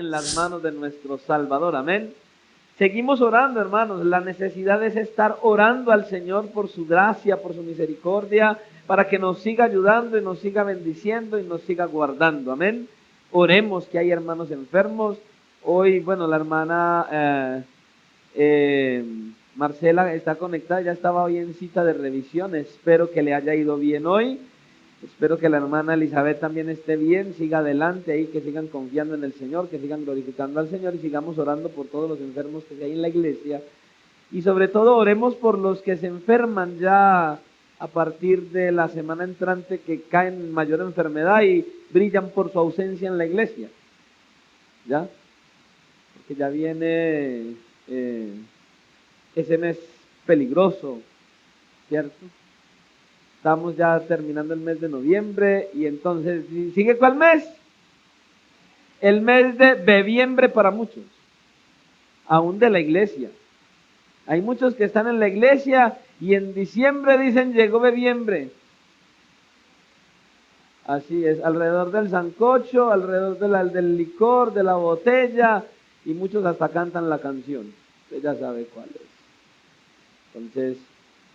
en las manos de nuestro Salvador. Amén. Seguimos orando, hermanos. La necesidad es estar orando al Señor por su gracia, por su misericordia, para que nos siga ayudando y nos siga bendiciendo y nos siga guardando. Amén. Oremos, que hay hermanos enfermos. Hoy, bueno, la hermana Marcela está conectada, ya estaba hoy en cita de revisión. Espero que le haya ido bien hoy. Espero que la hermana Elizabeth también esté bien, siga adelante ahí, que sigan confiando en el Señor, que sigan glorificando al Señor y sigamos orando por todos los enfermos que hay en la iglesia. Y sobre todo oremos por los que se enferman ya a partir de la semana entrante, que caen en mayor enfermedad y brillan por su ausencia en la iglesia. ¿Ya? Porque ya viene ese mes peligroso, ¿cierto? Estamos ya terminando el mes de noviembre y entonces, ¿sigue cuál mes? El mes de bebiembre para muchos, aún de la iglesia. Hay muchos que están en la iglesia y en diciembre dicen llegó bebiembre. Así es, alrededor del sancocho, alrededor del licor, de la botella, y muchos hasta cantan la canción. Usted ya sabe cuál es. Entonces,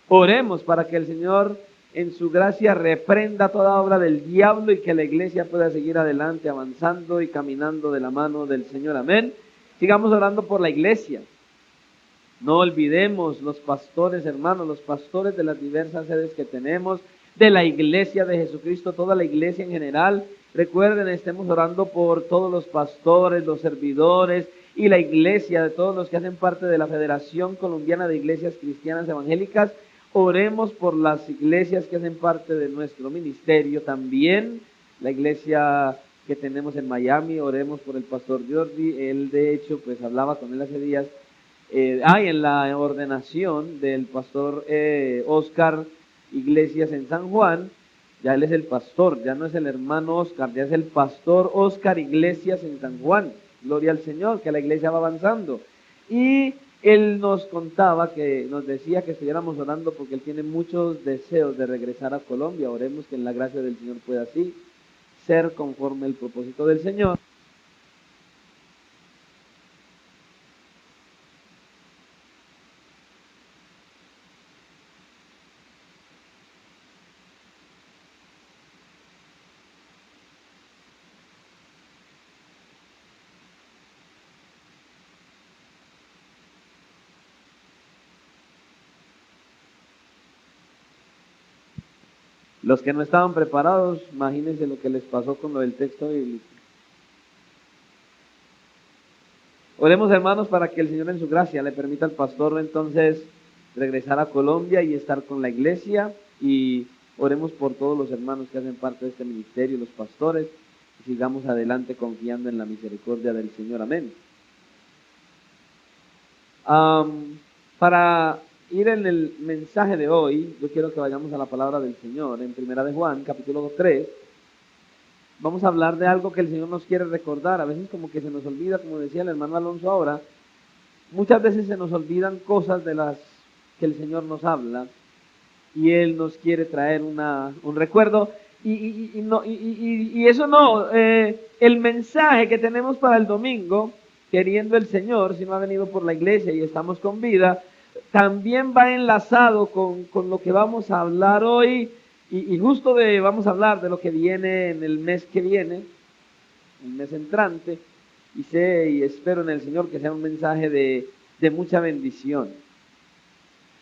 oremos para que el Señor en su gracia reprenda toda obra del diablo y que la iglesia pueda seguir adelante, avanzando y caminando de la mano del Señor. Amén. Sigamos orando por la iglesia. No olvidemos los pastores, hermanos, los pastores de las diversas sedes que tenemos, de la iglesia de Jesucristo, toda la iglesia en general. Recuerden, estemos orando por todos los pastores, los servidores y la iglesia, de todos los que hacen parte de la Federación Colombiana de Iglesias Cristianas Evangélicas. Oremos por las iglesias que hacen parte de nuestro ministerio también, la iglesia que tenemos en Miami. Oremos por el pastor Jordi. Él, de hecho, pues hablaba con él hace días, en la ordenación del pastor Oscar Iglesias en San Juan. Ya él es el pastor, ya no es el hermano Oscar, ya es el pastor Oscar Iglesias en San Juan. Gloria al Señor, que la iglesia va avanzando. Y él nos contaba, que nos decía que estuviéramos orando porque él tiene muchos deseos de regresar a Colombia. Oremos que en la gracia del Señor pueda así ser conforme el propósito del Señor. Los que no estaban preparados, imagínense lo que les pasó con lo del texto bíblico. Oremos, hermanos, para que el Señor en su gracia le permita al pastor entonces regresar a Colombia y estar con la iglesia. Y oremos por todos los hermanos que hacen parte de este ministerio, los pastores, y sigamos adelante confiando en la misericordia del Señor. Amén. Para ir en el mensaje de hoy, yo quiero que vayamos a la palabra del Señor en Primera de Juan, capítulo 3. Vamos a hablar de algo que el Señor nos quiere recordar. A veces como que se nos olvida, como decía el hermano Alonso ahora, muchas veces se nos olvidan cosas de las que el Señor nos habla y Él nos quiere traer un recuerdo. Y eso no, el mensaje que tenemos para el domingo, queriendo el Señor, si no ha venido por la iglesia y estamos con vida, también va enlazado con lo que vamos a hablar hoy, y justo vamos a hablar de lo que viene en el mes que viene, el mes entrante, y sé y espero en el Señor que sea un mensaje de mucha bendición,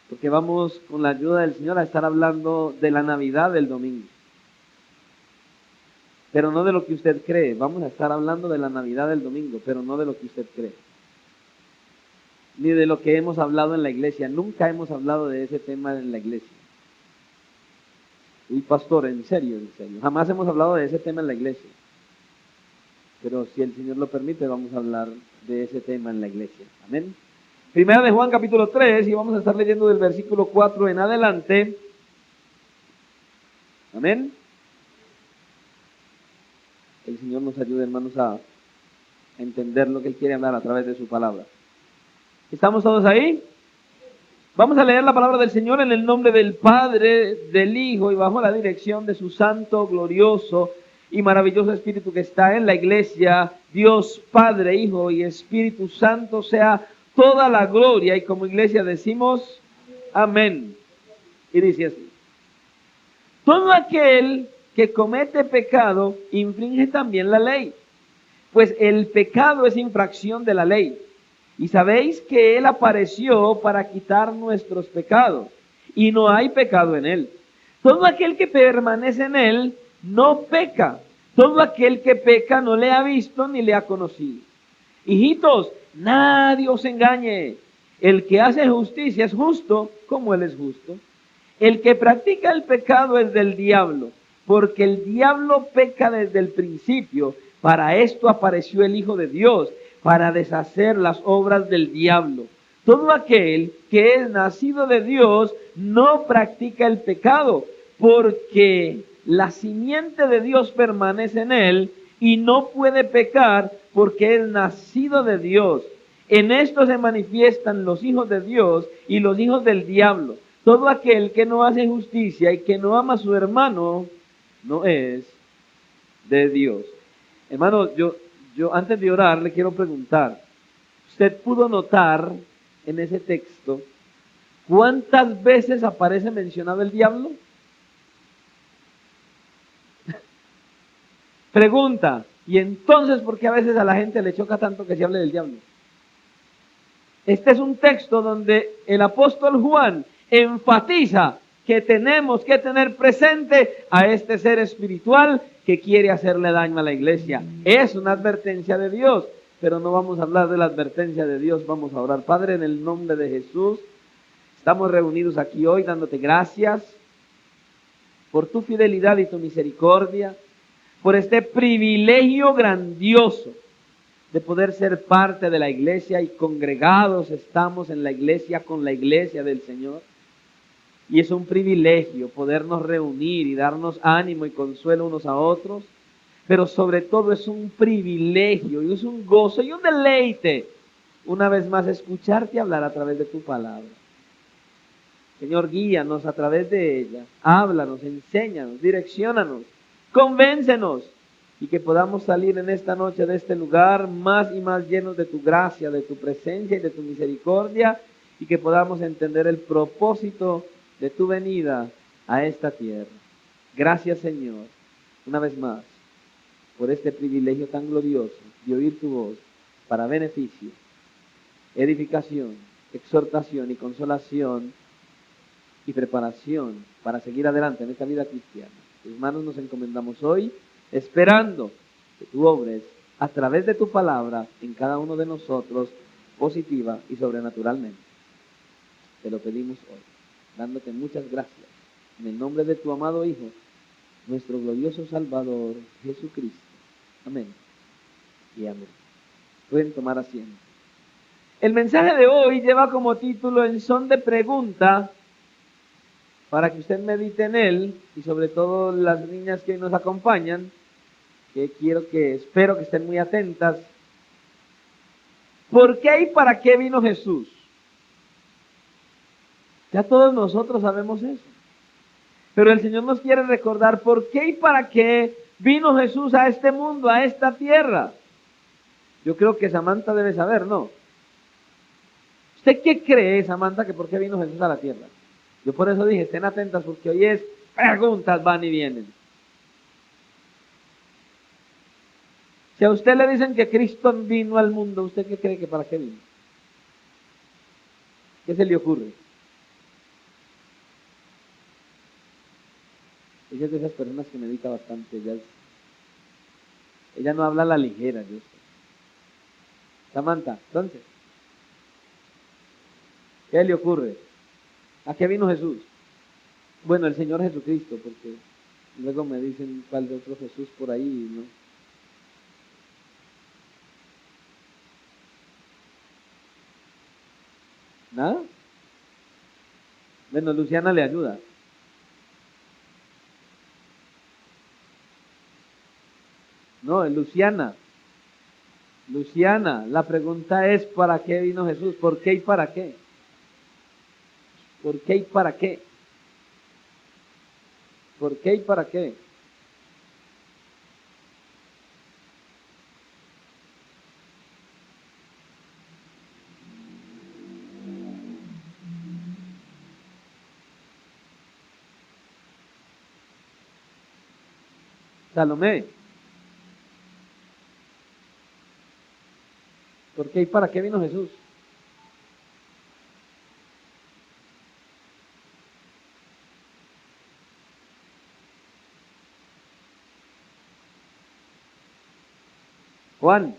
porque vamos con la ayuda del Señor a estar hablando de la Navidad del domingo, pero no de lo que usted cree. Vamos a estar hablando de la Navidad del domingo, pero no de lo que usted cree, ni de lo que hemos hablado en la iglesia. Nunca hemos hablado de ese tema en la iglesia. Y pastor, en serio, jamás hemos hablado de ese tema en la iglesia. Pero si el Señor lo permite, vamos a hablar de ese tema en la iglesia. Amén. Primera de Juan, capítulo 3, y vamos a estar leyendo del versículo 4 en adelante. Amén. El Señor nos ayude, hermanos, a entender lo que Él quiere hablar a través de su palabra. ¿Estamos todos ahí? Vamos a leer la palabra del Señor en el nombre del Padre, del Hijo y bajo la dirección de su santo, glorioso y maravilloso Espíritu que está en la iglesia, Dios Padre, Hijo y Espíritu Santo, sea toda la gloria. Y como iglesia decimos, amén. Y dice así: todo aquel que comete pecado infringe también la ley, pues el pecado es infracción de la ley. Y sabéis que Él apareció para quitar nuestros pecados, y no hay pecado en Él. Todo aquel que permanece en Él no peca. Todo aquel que peca no le ha visto ni le ha conocido. Hijitos, nadie os engañe. El que hace justicia es justo como Él es justo. El que practica el pecado es del diablo, porque el diablo peca desde el principio. Para esto apareció el Hijo de Dios, para deshacer las obras del diablo. Todo aquel que es nacido de Dios no practica el pecado, porque la simiente de Dios permanece en él y no puede pecar porque es nacido de Dios. En esto se manifiestan los hijos de Dios y los hijos del diablo. Todo aquel que no hace justicia y que no ama a su hermano no es de Dios. Hermano, yo antes de orar le quiero preguntar, ¿usted pudo notar en ese texto cuántas veces aparece mencionado el diablo? Pregunta, ¿y entonces por qué a veces a la gente le choca tanto que se hable del diablo? Este es un texto donde el apóstol Juan enfatiza que tenemos que tener presente a este ser espiritual que quiere hacerle daño a la iglesia. Es una advertencia de Dios, pero no vamos a hablar de la advertencia de Dios, vamos a orar. Padre, en el nombre de Jesús, estamos reunidos aquí hoy dándote gracias por tu fidelidad y tu misericordia, por este privilegio grandioso de poder ser parte de la iglesia, y congregados estamos en la iglesia con la iglesia del Señor. Y es un privilegio podernos reunir y darnos ánimo y consuelo unos a otros, pero sobre todo es un privilegio y es un gozo y un deleite una vez más escucharte hablar a través de tu palabra. Señor, guíanos a través de ella, háblanos, enséñanos, direcciónanos, convéncenos, y que podamos salir en esta noche de este lugar más y más llenos de tu gracia, de tu presencia y de tu misericordia, y que podamos entender el propósito de tu venida a esta tierra. Gracias, Señor, una vez más, por este privilegio tan glorioso de oír tu voz para beneficio, edificación, exhortación y consolación y preparación para seguir adelante en esta vida cristiana. En tus manos nos encomendamos hoy, esperando que tú obres a través de tu palabra en cada uno de nosotros, positiva y sobrenaturalmente. Te lo pedimos hoy, dándote muchas gracias, en el nombre de tu amado Hijo, nuestro glorioso Salvador, Jesucristo. Amén y amén. Pueden tomar asiento. El mensaje de hoy lleva como título En son de pregunta, para que usted medite en él, y sobre todo las niñas que nos acompañan, que espero que estén muy atentas. ¿Por qué y para qué vino Jesús? Ya todos nosotros sabemos eso. Pero el Señor nos quiere recordar por qué y para qué vino Jesús a este mundo, a esta tierra. Yo creo que Samantha debe saber, ¿no? ¿Usted qué cree, Samantha, que por qué vino Jesús a la tierra? Yo por eso dije, estén atentas, porque hoy es preguntas van y vienen. Si a usted le dicen que Cristo vino al mundo, ¿usted qué cree que para qué vino? ¿Qué se le ocurre? Ella es de esas personas que medita bastante. Ella no habla a la ligera, yo sé. Samantha, entonces, ¿qué le ocurre? ¿A qué vino Jesús? Bueno, el Señor Jesucristo, porque luego me dicen cuál de otro Jesús por ahí, ¿no? ¿Nada? Bueno, Luciana le ayuda. No, es Luciana. Luciana, la pregunta es ¿para qué vino Jesús? ¿Por qué y para qué? ¿Por qué y para qué? ¿Por qué y para qué? Salomé. ¿Por qué y para qué vino Jesús? Juan.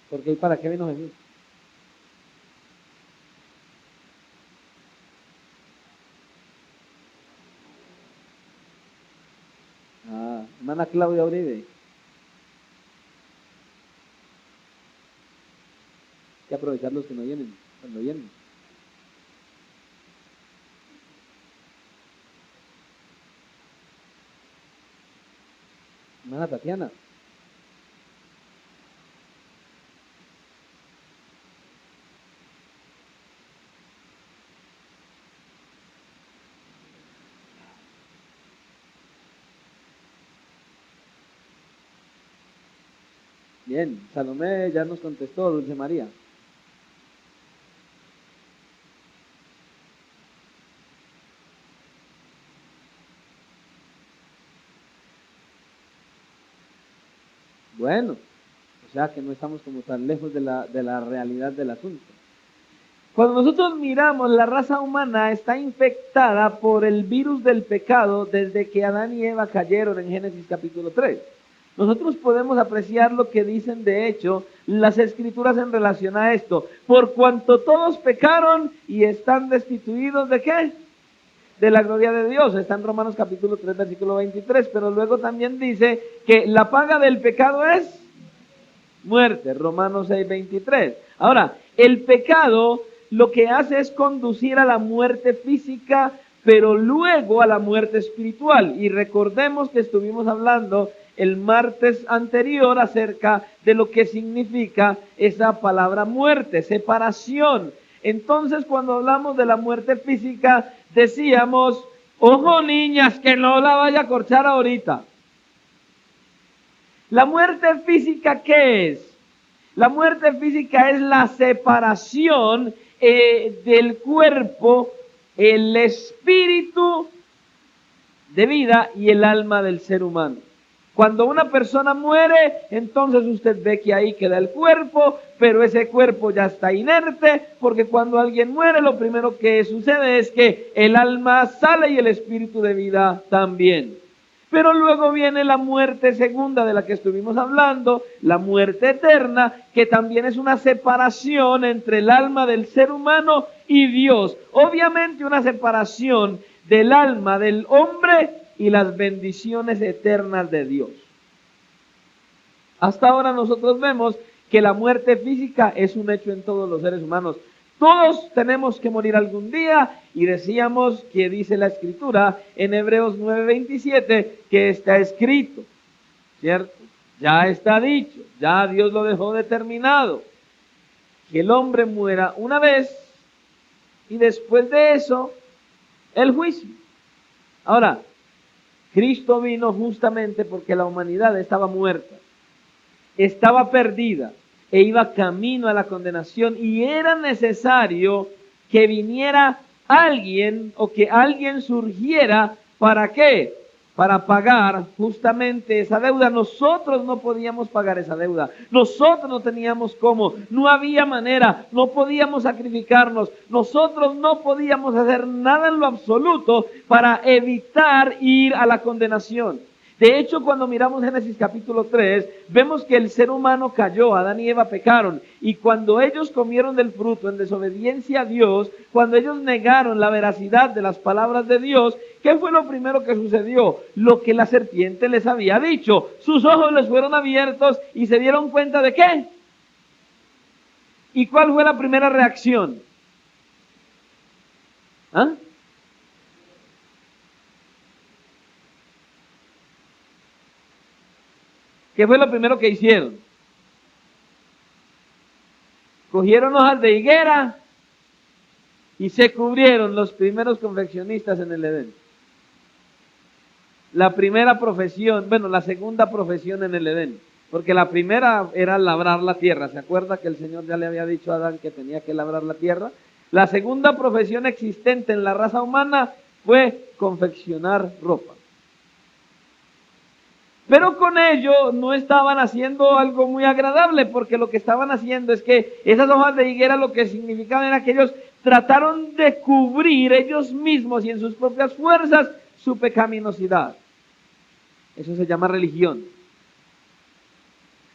¿Por qué y para qué vino Jesús? Hermana Claudia Uribe. Hay que aprovechar los que no vienen, cuando vienen. Hermana Tatiana. Bien, Salomé ya nos contestó, Dulce María. Bueno, o sea que no estamos como tan lejos de la realidad del asunto. Cuando nosotros miramos, la raza humana está infectada por el virus del pecado desde que Adán y Eva cayeron en Génesis capítulo 3. Nosotros podemos apreciar lo que dicen de hecho las escrituras en relación a esto. Por cuanto todos pecaron y están destituidos ¿de qué? De la gloria de Dios. Está en Romanos capítulo 3, versículo 23. Pero luego también dice que la paga del pecado es muerte. Romanos 6, 23. Ahora, el pecado lo que hace es conducir a la muerte física, pero luego a la muerte espiritual. Y recordemos que estuvimos hablando el martes anterior acerca de lo que significa esa palabra muerte, separación. Entonces, cuando hablamos de la muerte física, decíamos, ojo niñas, que no la vaya a corchar ahorita. La muerte física, ¿qué es? La muerte física es la separación del cuerpo, el espíritu de vida y el alma del ser humano. Cuando una persona muere, entonces usted ve que ahí queda el cuerpo, pero ese cuerpo ya está inerte, porque cuando alguien muere, lo primero que sucede es que el alma sale y el espíritu de vida también. Pero luego viene la muerte segunda de la que estuvimos hablando, la muerte eterna, que también es una separación entre el alma del ser humano y Dios. Obviamente una separación del alma del hombre y las bendiciones eternas de Dios. Hasta ahora nosotros vemos que la muerte física es un hecho en todos los seres humanos. Todos tenemos que morir algún día y decíamos que dice la Escritura en Hebreos 9:27 que está escrito, ¿cierto? Ya está dicho, ya Dios lo dejó determinado, que el hombre muera una vez y después de eso el juicio. Ahora, Cristo vino justamente porque la humanidad estaba muerta, estaba perdida e iba camino a la condenación, y era necesario que viniera alguien o que alguien surgiera. ¿Para qué? Para pagar justamente esa deuda. Nosotros no podíamos pagar esa deuda. Nosotros no teníamos cómo. No había manera. No podíamos sacrificarnos. Nosotros no podíamos hacer nada en lo absoluto para evitar ir a la condenación. De hecho, cuando miramos Génesis capítulo 3, vemos que el ser humano cayó, Adán y Eva pecaron, y cuando ellos comieron del fruto en desobediencia a Dios, cuando ellos negaron la veracidad de las palabras de Dios, ¿qué fue lo primero que sucedió? Lo que la serpiente les había dicho. Sus ojos les fueron abiertos y se dieron cuenta ¿de qué? ¿Y cuál fue la primera reacción? ¿Ah? ¿Qué fue lo primero que hicieron? Cogieron hojas de higuera y se cubrieron, los primeros confeccionistas en el Edén. La primera profesión, bueno, la segunda profesión en el Edén, porque la primera era labrar la tierra. ¿Se acuerda que el Señor ya le había dicho a Adán que tenía que labrar la tierra? La segunda profesión existente en la raza humana fue confeccionar ropa. Pero con ello no estaban haciendo algo muy agradable, porque lo que estaban haciendo es que esas hojas de higuera lo que significaban era que ellos trataron de cubrir ellos mismos y en sus propias fuerzas su pecaminosidad. Eso se llama religión.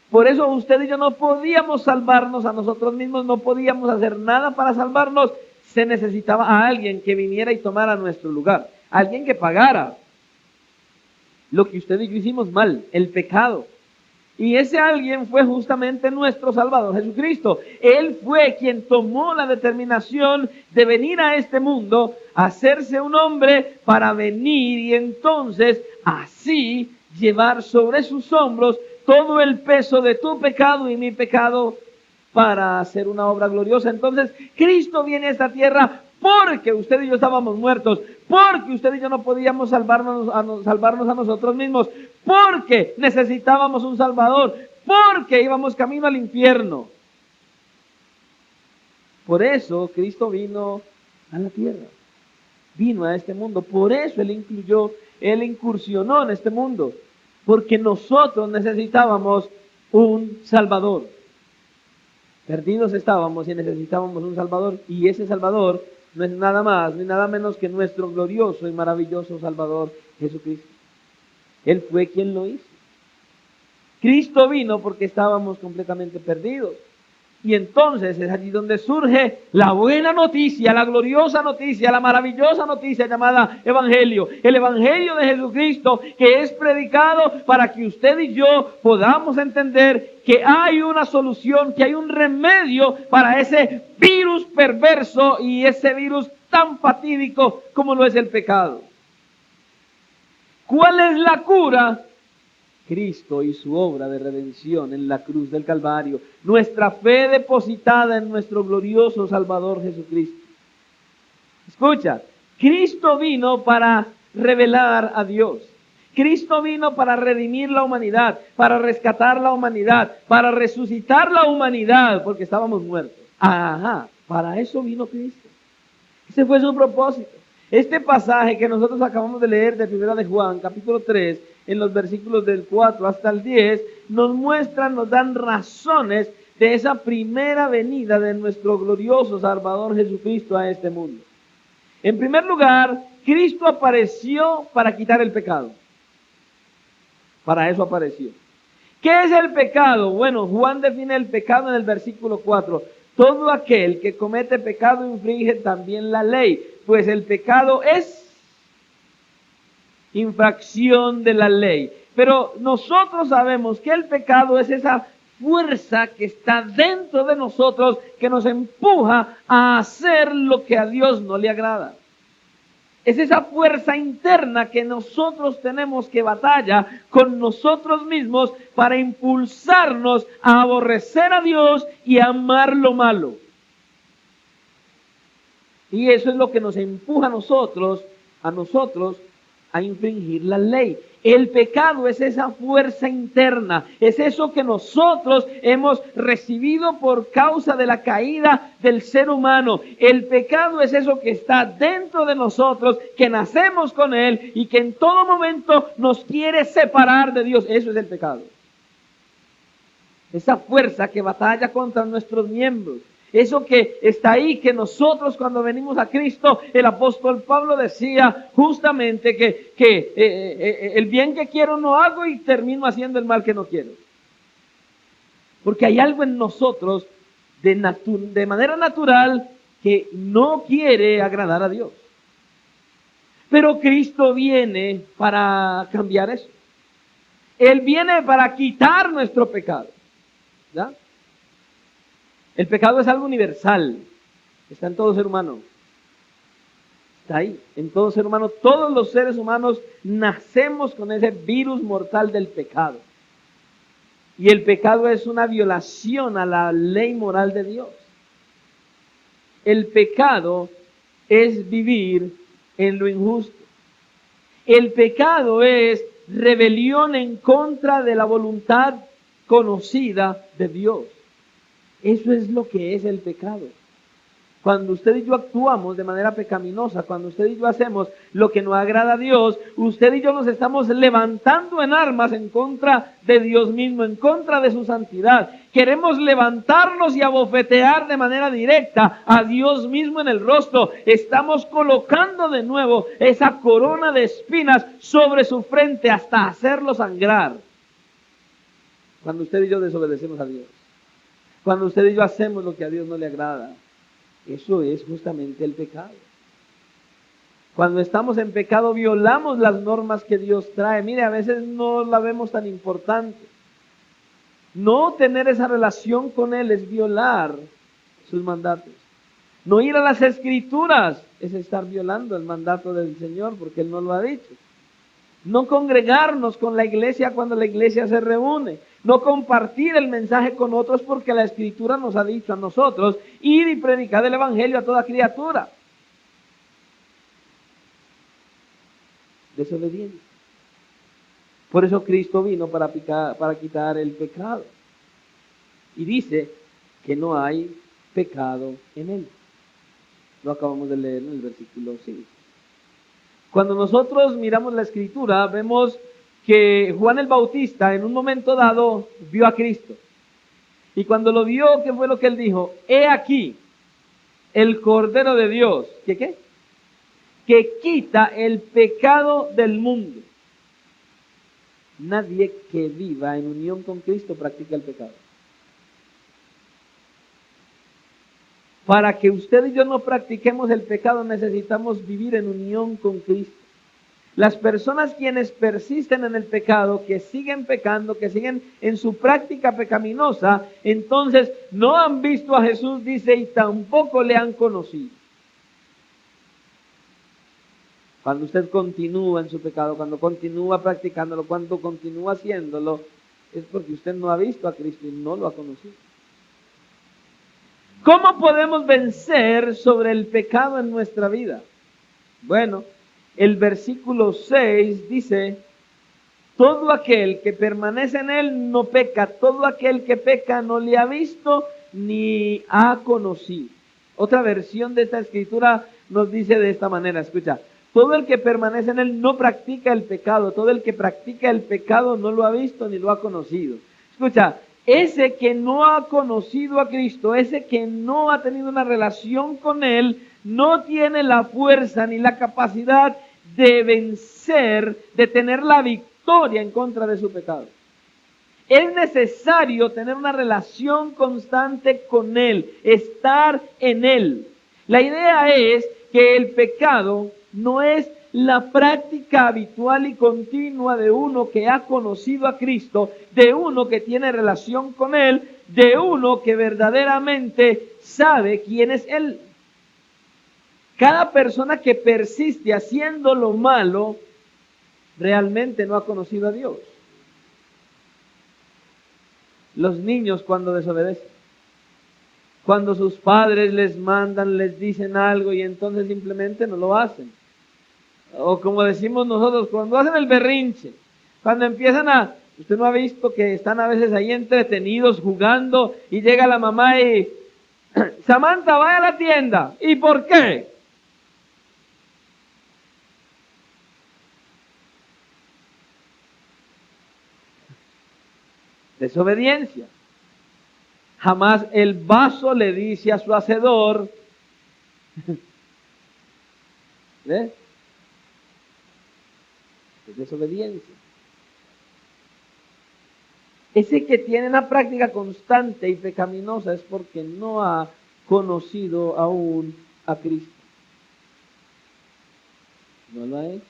Por eso usted y yo no podíamos salvarnos a nosotros mismos, no podíamos hacer nada para salvarnos. Se necesitaba a alguien que viniera y tomara nuestro lugar, alguien que pagara lo que usted y yo hicimos mal, el pecado. Y ese alguien fue justamente nuestro Salvador Jesucristo. Él fue quien tomó la determinación de venir a este mundo, hacerse un hombre para venir y entonces así llevar sobre sus hombros todo el peso de tu pecado y mi pecado para hacer una obra gloriosa. Entonces Cristo viene a esta tierra porque usted y yo estábamos muertos, porque usted y yo no podíamos salvarnos a nosotros mismos, porque necesitábamos un Salvador, porque íbamos camino al infierno. Por eso Cristo vino a la tierra, vino a este mundo, por eso Él incursionó en este mundo, porque nosotros necesitábamos un Salvador. Perdidos estábamos y necesitábamos un Salvador, y ese Salvador no es nada más ni nada menos que nuestro glorioso y maravilloso Salvador Jesucristo. Él fue quien lo hizo. Cristo vino porque estábamos completamente perdidos. Y entonces es allí donde surge la buena noticia, la gloriosa noticia, la maravillosa noticia llamada Evangelio. El Evangelio de Jesucristo, que es predicado para que usted y yo podamos entender que hay una solución, que hay un remedio para ese virus perverso y ese virus tan fatídico como lo es el pecado. ¿Cuál es la cura? Cristo y su obra de redención en la cruz del Calvario, nuestra fe depositada en nuestro glorioso Salvador Jesucristo. Escucha, Cristo vino para revelar a Dios. Cristo vino para redimir la humanidad, para rescatar la humanidad, para resucitar la humanidad, porque estábamos muertos. Ajá, para eso vino Cristo. Ese fue su propósito. Este pasaje que nosotros acabamos de leer de 1 de Juan, capítulo 3, en los versículos del 4 hasta el 10, nos muestran, nos dan razones de esa primera venida de nuestro glorioso Salvador Jesucristo a este mundo. En primer lugar, Cristo apareció para quitar el pecado. Para eso apareció. ¿Qué es el pecado? Bueno, Juan define el pecado en el versículo 4. Todo aquel que comete pecado infringe también la ley, pues el pecado es infracción de la ley. Pero nosotros sabemos que el pecado es esa fuerza que está dentro de nosotros que nos empuja a hacer lo que a Dios no le agrada. Es esa fuerza interna que nosotros tenemos que batalla con nosotros mismos para impulsarnos a aborrecer a Dios y a amar lo malo. Y eso es lo que nos empuja a nosotros a infringir la ley. El pecado es esa fuerza interna, es eso que nosotros hemos recibido por causa de la caída del ser humano. El pecado es eso que está dentro de nosotros, que nacemos con él y que en todo momento nos quiere separar de Dios. Eso es el pecado. Esa fuerza que batalla contra nuestros miembros. Eso que está ahí, que nosotros cuando venimos a Cristo, el apóstol Pablo decía justamente que el bien que quiero no hago y termino haciendo el mal que no quiero. Porque hay algo en nosotros de manera natural que no quiere agradar a Dios. Pero Cristo viene para cambiar eso. Él viene para quitar nuestro pecado. ¿Ya? El pecado es algo universal, está en todo ser humano, está ahí, en todo ser humano. Todos los seres humanos nacemos con ese virus mortal del pecado. Y el pecado es una violación a la ley moral de Dios. El pecado es vivir en lo injusto. El pecado es rebelión en contra de la voluntad conocida de Dios. Eso es lo que es el pecado. Cuando usted y yo actuamos de manera pecaminosa, cuando usted y yo hacemos lo que no agrada a Dios, usted y yo nos estamos levantando en armas en contra de Dios mismo, en contra de su santidad. Queremos levantarnos y abofetear de manera directa a Dios mismo en el rostro. Estamos colocando de nuevo esa corona de espinas sobre su frente hasta hacerlo sangrar. Cuando usted y yo desobedecemos a Dios, cuando usted y yo hacemos lo que a Dios no le agrada, eso es justamente el pecado. Cuando estamos en pecado violamos las normas que Dios trae. Mire, a veces no la vemos tan importante. No tener esa relación con Él es violar sus mandatos. No ir a las Escrituras es estar violando el mandato del Señor porque Él no lo ha dicho. No congregarnos con la iglesia cuando la iglesia se reúne. No compartir el mensaje con otros porque la Escritura nos ha dicho a nosotros ir y predicar el Evangelio a toda criatura. Desobediencia. Por eso Cristo vino para quitar el pecado. Y dice que no hay pecado en Él. Lo acabamos de leer en el versículo 5. Cuando nosotros miramos la Escritura, vemos que Juan el Bautista en un momento dado vio a Cristo. Y cuando lo vio, ¿qué fue lo que él dijo? He aquí el Cordero de Dios. ¿Qué? Que quita el pecado del mundo. Nadie que viva en unión con Cristo practica el pecado. Para que usted y yo no practiquemos el pecado necesitamos vivir en unión con Cristo. Las personas quienes persisten en el pecado, que siguen pecando, que siguen en su práctica pecaminosa, entonces no han visto a Jesús, dice, y tampoco le han conocido. Cuando usted continúa en su pecado, cuando continúa practicándolo, cuando continúa haciéndolo, es porque usted no ha visto a Cristo y no lo ha conocido. ¿Cómo podemos vencer sobre el pecado en nuestra vida? Bueno, el versículo 6 dice, todo aquel que permanece en Él no peca, todo aquel que peca no le ha visto ni ha conocido. Otra versión de esta escritura nos dice de esta manera, escucha, todo el que permanece en Él no practica el pecado, todo el que practica el pecado no lo ha visto ni lo ha conocido. Escucha, ese que no ha conocido a Cristo, ese que no ha tenido una relación con Él, no tiene la fuerza ni la capacidad de vencer, de tener la victoria en contra de su pecado. Es necesario tener una relación constante con Él, estar en Él. La idea es que el pecado no es la práctica habitual y continua de uno que ha conocido a Cristo, de uno que tiene relación con Él, de uno que verdaderamente sabe quién es Él. Cada persona que persiste haciendo lo malo, realmente no ha conocido a Dios. Los niños cuando desobedecen, cuando sus padres les mandan, les dicen algo y entonces simplemente no lo hacen. O como decimos nosotros, cuando hacen el berrinche, cuando empiezan usted no ha visto que están a veces ahí entretenidos jugando y llega la mamá y, Samantha, vaya a la tienda. ¿Y por qué? Desobediencia. Jamás el vaso le dice a su hacedor, ¿ves? Es desobediencia. Ese que tiene una práctica constante y pecaminosa es porque no ha conocido aún a Cristo. No lo ha hecho.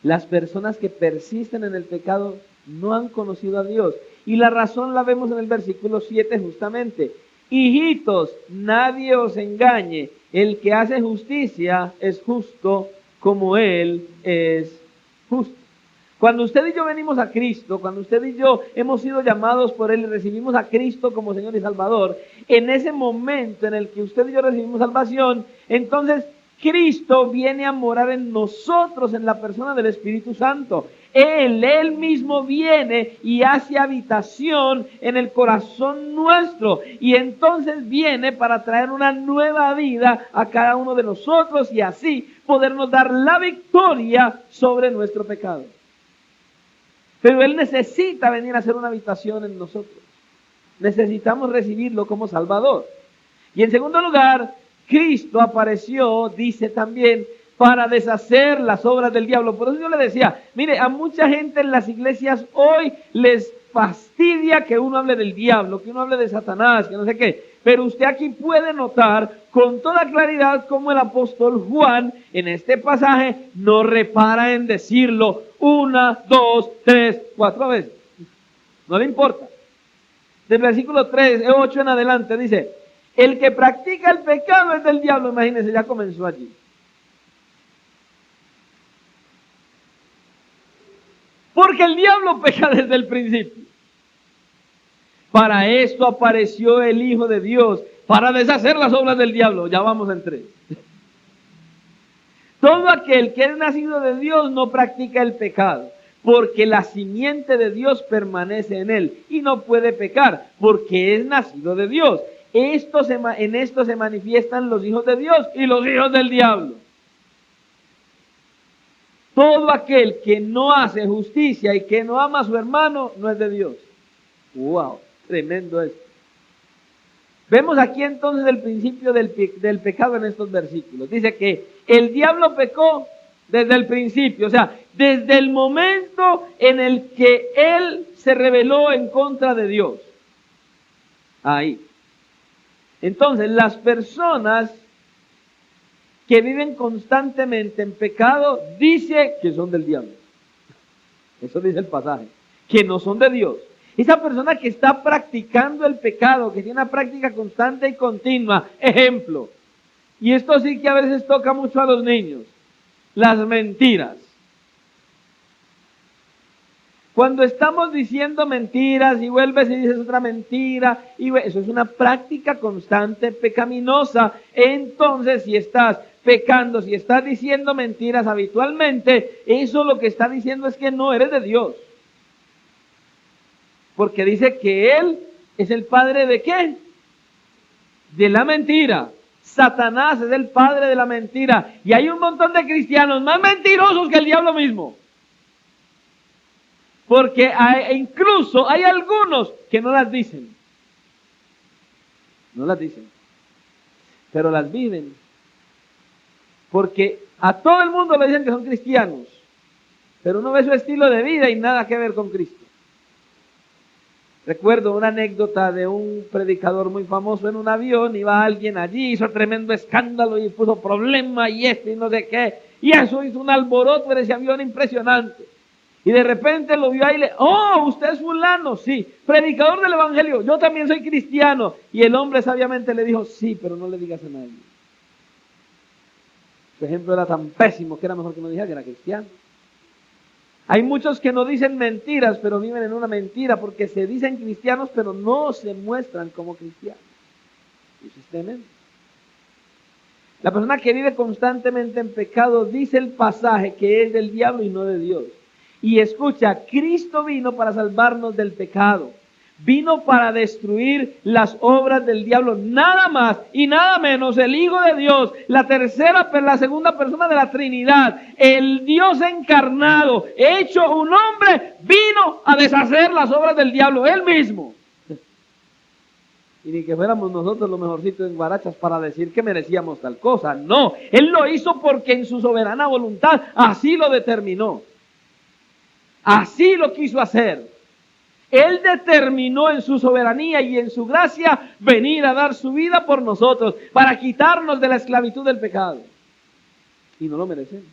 Las personas que persisten en el pecado no han conocido a Dios. Y la razón la vemos en el versículo 7 justamente. Hijitos, nadie os engañe. El que hace justicia es justo como Él es justo. Cuando usted y yo venimos a Cristo, cuando usted y yo hemos sido llamados por Él y recibimos a Cristo como Señor y Salvador, en ese momento en el que usted y yo recibimos salvación, entonces Cristo viene a morar en nosotros en la persona del Espíritu Santo. Él mismo viene y hace habitación en el corazón nuestro. Y entonces viene para traer una nueva vida a cada uno de nosotros y así podernos dar la victoria sobre nuestro pecado. Pero Él necesita venir a hacer una habitación en nosotros. Necesitamos recibirlo como Salvador. Y en segundo lugar, Cristo apareció, dice también, para deshacer las obras del diablo. Por eso yo le decía, mire, a mucha gente en las iglesias hoy les fastidia que uno hable del diablo, que uno hable de Satanás, que no sé qué. Pero usted aquí puede notar con toda claridad cómo el apóstol Juan en este pasaje no repara en decirlo 1, 2, 3, 4 veces. No le importa. Del versículo 8 en adelante dice, el que practica el pecado es del diablo. Imagínense, ya comenzó allí. Porque el diablo peca desde el principio. Para esto apareció el Hijo de Dios, para deshacer las obras del diablo. Ya vamos en 3. Todo aquel que es nacido de Dios no practica el pecado, porque la simiente de Dios permanece en él y no puede pecar, porque es nacido de Dios. En esto se manifiestan los hijos de Dios y los hijos del diablo. Todo aquel que no hace justicia y que no ama a su hermano no es de Dios. ¡Wow! Tremendo esto. Vemos aquí entonces el principio del pecado en estos versículos. Dice que el diablo pecó desde el principio, o sea, desde el momento en el que él se rebeló en contra de Dios. Ahí. Entonces, las personas que viven constantemente en pecado, dice que son del diablo. Eso dice el pasaje, que no son de Dios. Esa persona que está practicando el pecado, que tiene una práctica constante y continua, ejemplo, y esto sí que a veces toca mucho a los niños, las mentiras. Cuando estamos diciendo mentiras y vuelves y dices otra mentira, eso es una práctica constante pecaminosa. Entonces, si estás pecando, si estás diciendo mentiras habitualmente, eso lo que está diciendo es que no eres de Dios. Porque dice que Él es el padre de ¿qué? De la mentira. Satanás es el padre de la mentira. Y hay un montón de cristianos más mentirosos que el diablo mismo. Porque incluso hay algunos que no las dicen. No las dicen. Pero las viven. Porque a todo el mundo le dicen que son cristianos. Pero uno ve su estilo de vida y nada que ver con Cristo. Recuerdo una anécdota de un predicador muy famoso en un avión. Iba alguien allí, hizo tremendo escándalo y puso problema y y no sé qué. Y eso hizo un alboroto en ese avión impresionante. Y de repente lo vio ahí y le, ¡oh, usted es fulano! Sí, predicador del evangelio, yo también soy cristiano. Y el hombre sabiamente le dijo, sí, pero no le digas a nadie. Su ejemplo era tan pésimo que era mejor que no dijera que era cristiano. Hay muchos que no dicen mentiras, pero viven en una mentira porque se dicen cristianos, pero no se muestran como cristianos. Eso es tremendo. La persona que vive constantemente en pecado, dice el pasaje, que es del diablo y no de Dios. Y escucha, Cristo vino para salvarnos del pecado. Vino para destruir las obras del diablo. Nada más y nada menos el Hijo de Dios, la segunda persona de la Trinidad, el Dios encarnado, hecho un hombre, vino a deshacer las obras del diablo, Él mismo. Y ni que fuéramos nosotros los mejorcitos en guarachas para decir que merecíamos tal cosa. No, Él lo hizo porque en su soberana voluntad así lo determinó. Así lo quiso hacer. Él determinó en su soberanía y en su gracia venir a dar su vida por nosotros, para quitarnos de la esclavitud del pecado. Y no lo merecemos.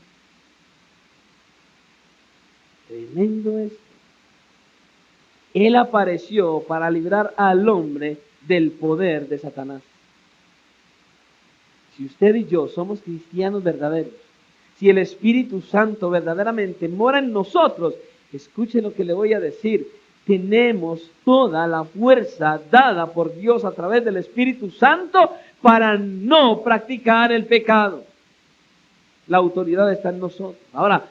Tremendo esto. Él apareció para librar al hombre del poder de Satanás. Si usted y yo somos cristianos verdaderos, si el Espíritu Santo verdaderamente mora en nosotros, escuche lo que le voy a decir. Tenemos toda la fuerza dada por Dios a través del Espíritu Santo para no practicar el pecado. La autoridad está en nosotros. Ahora,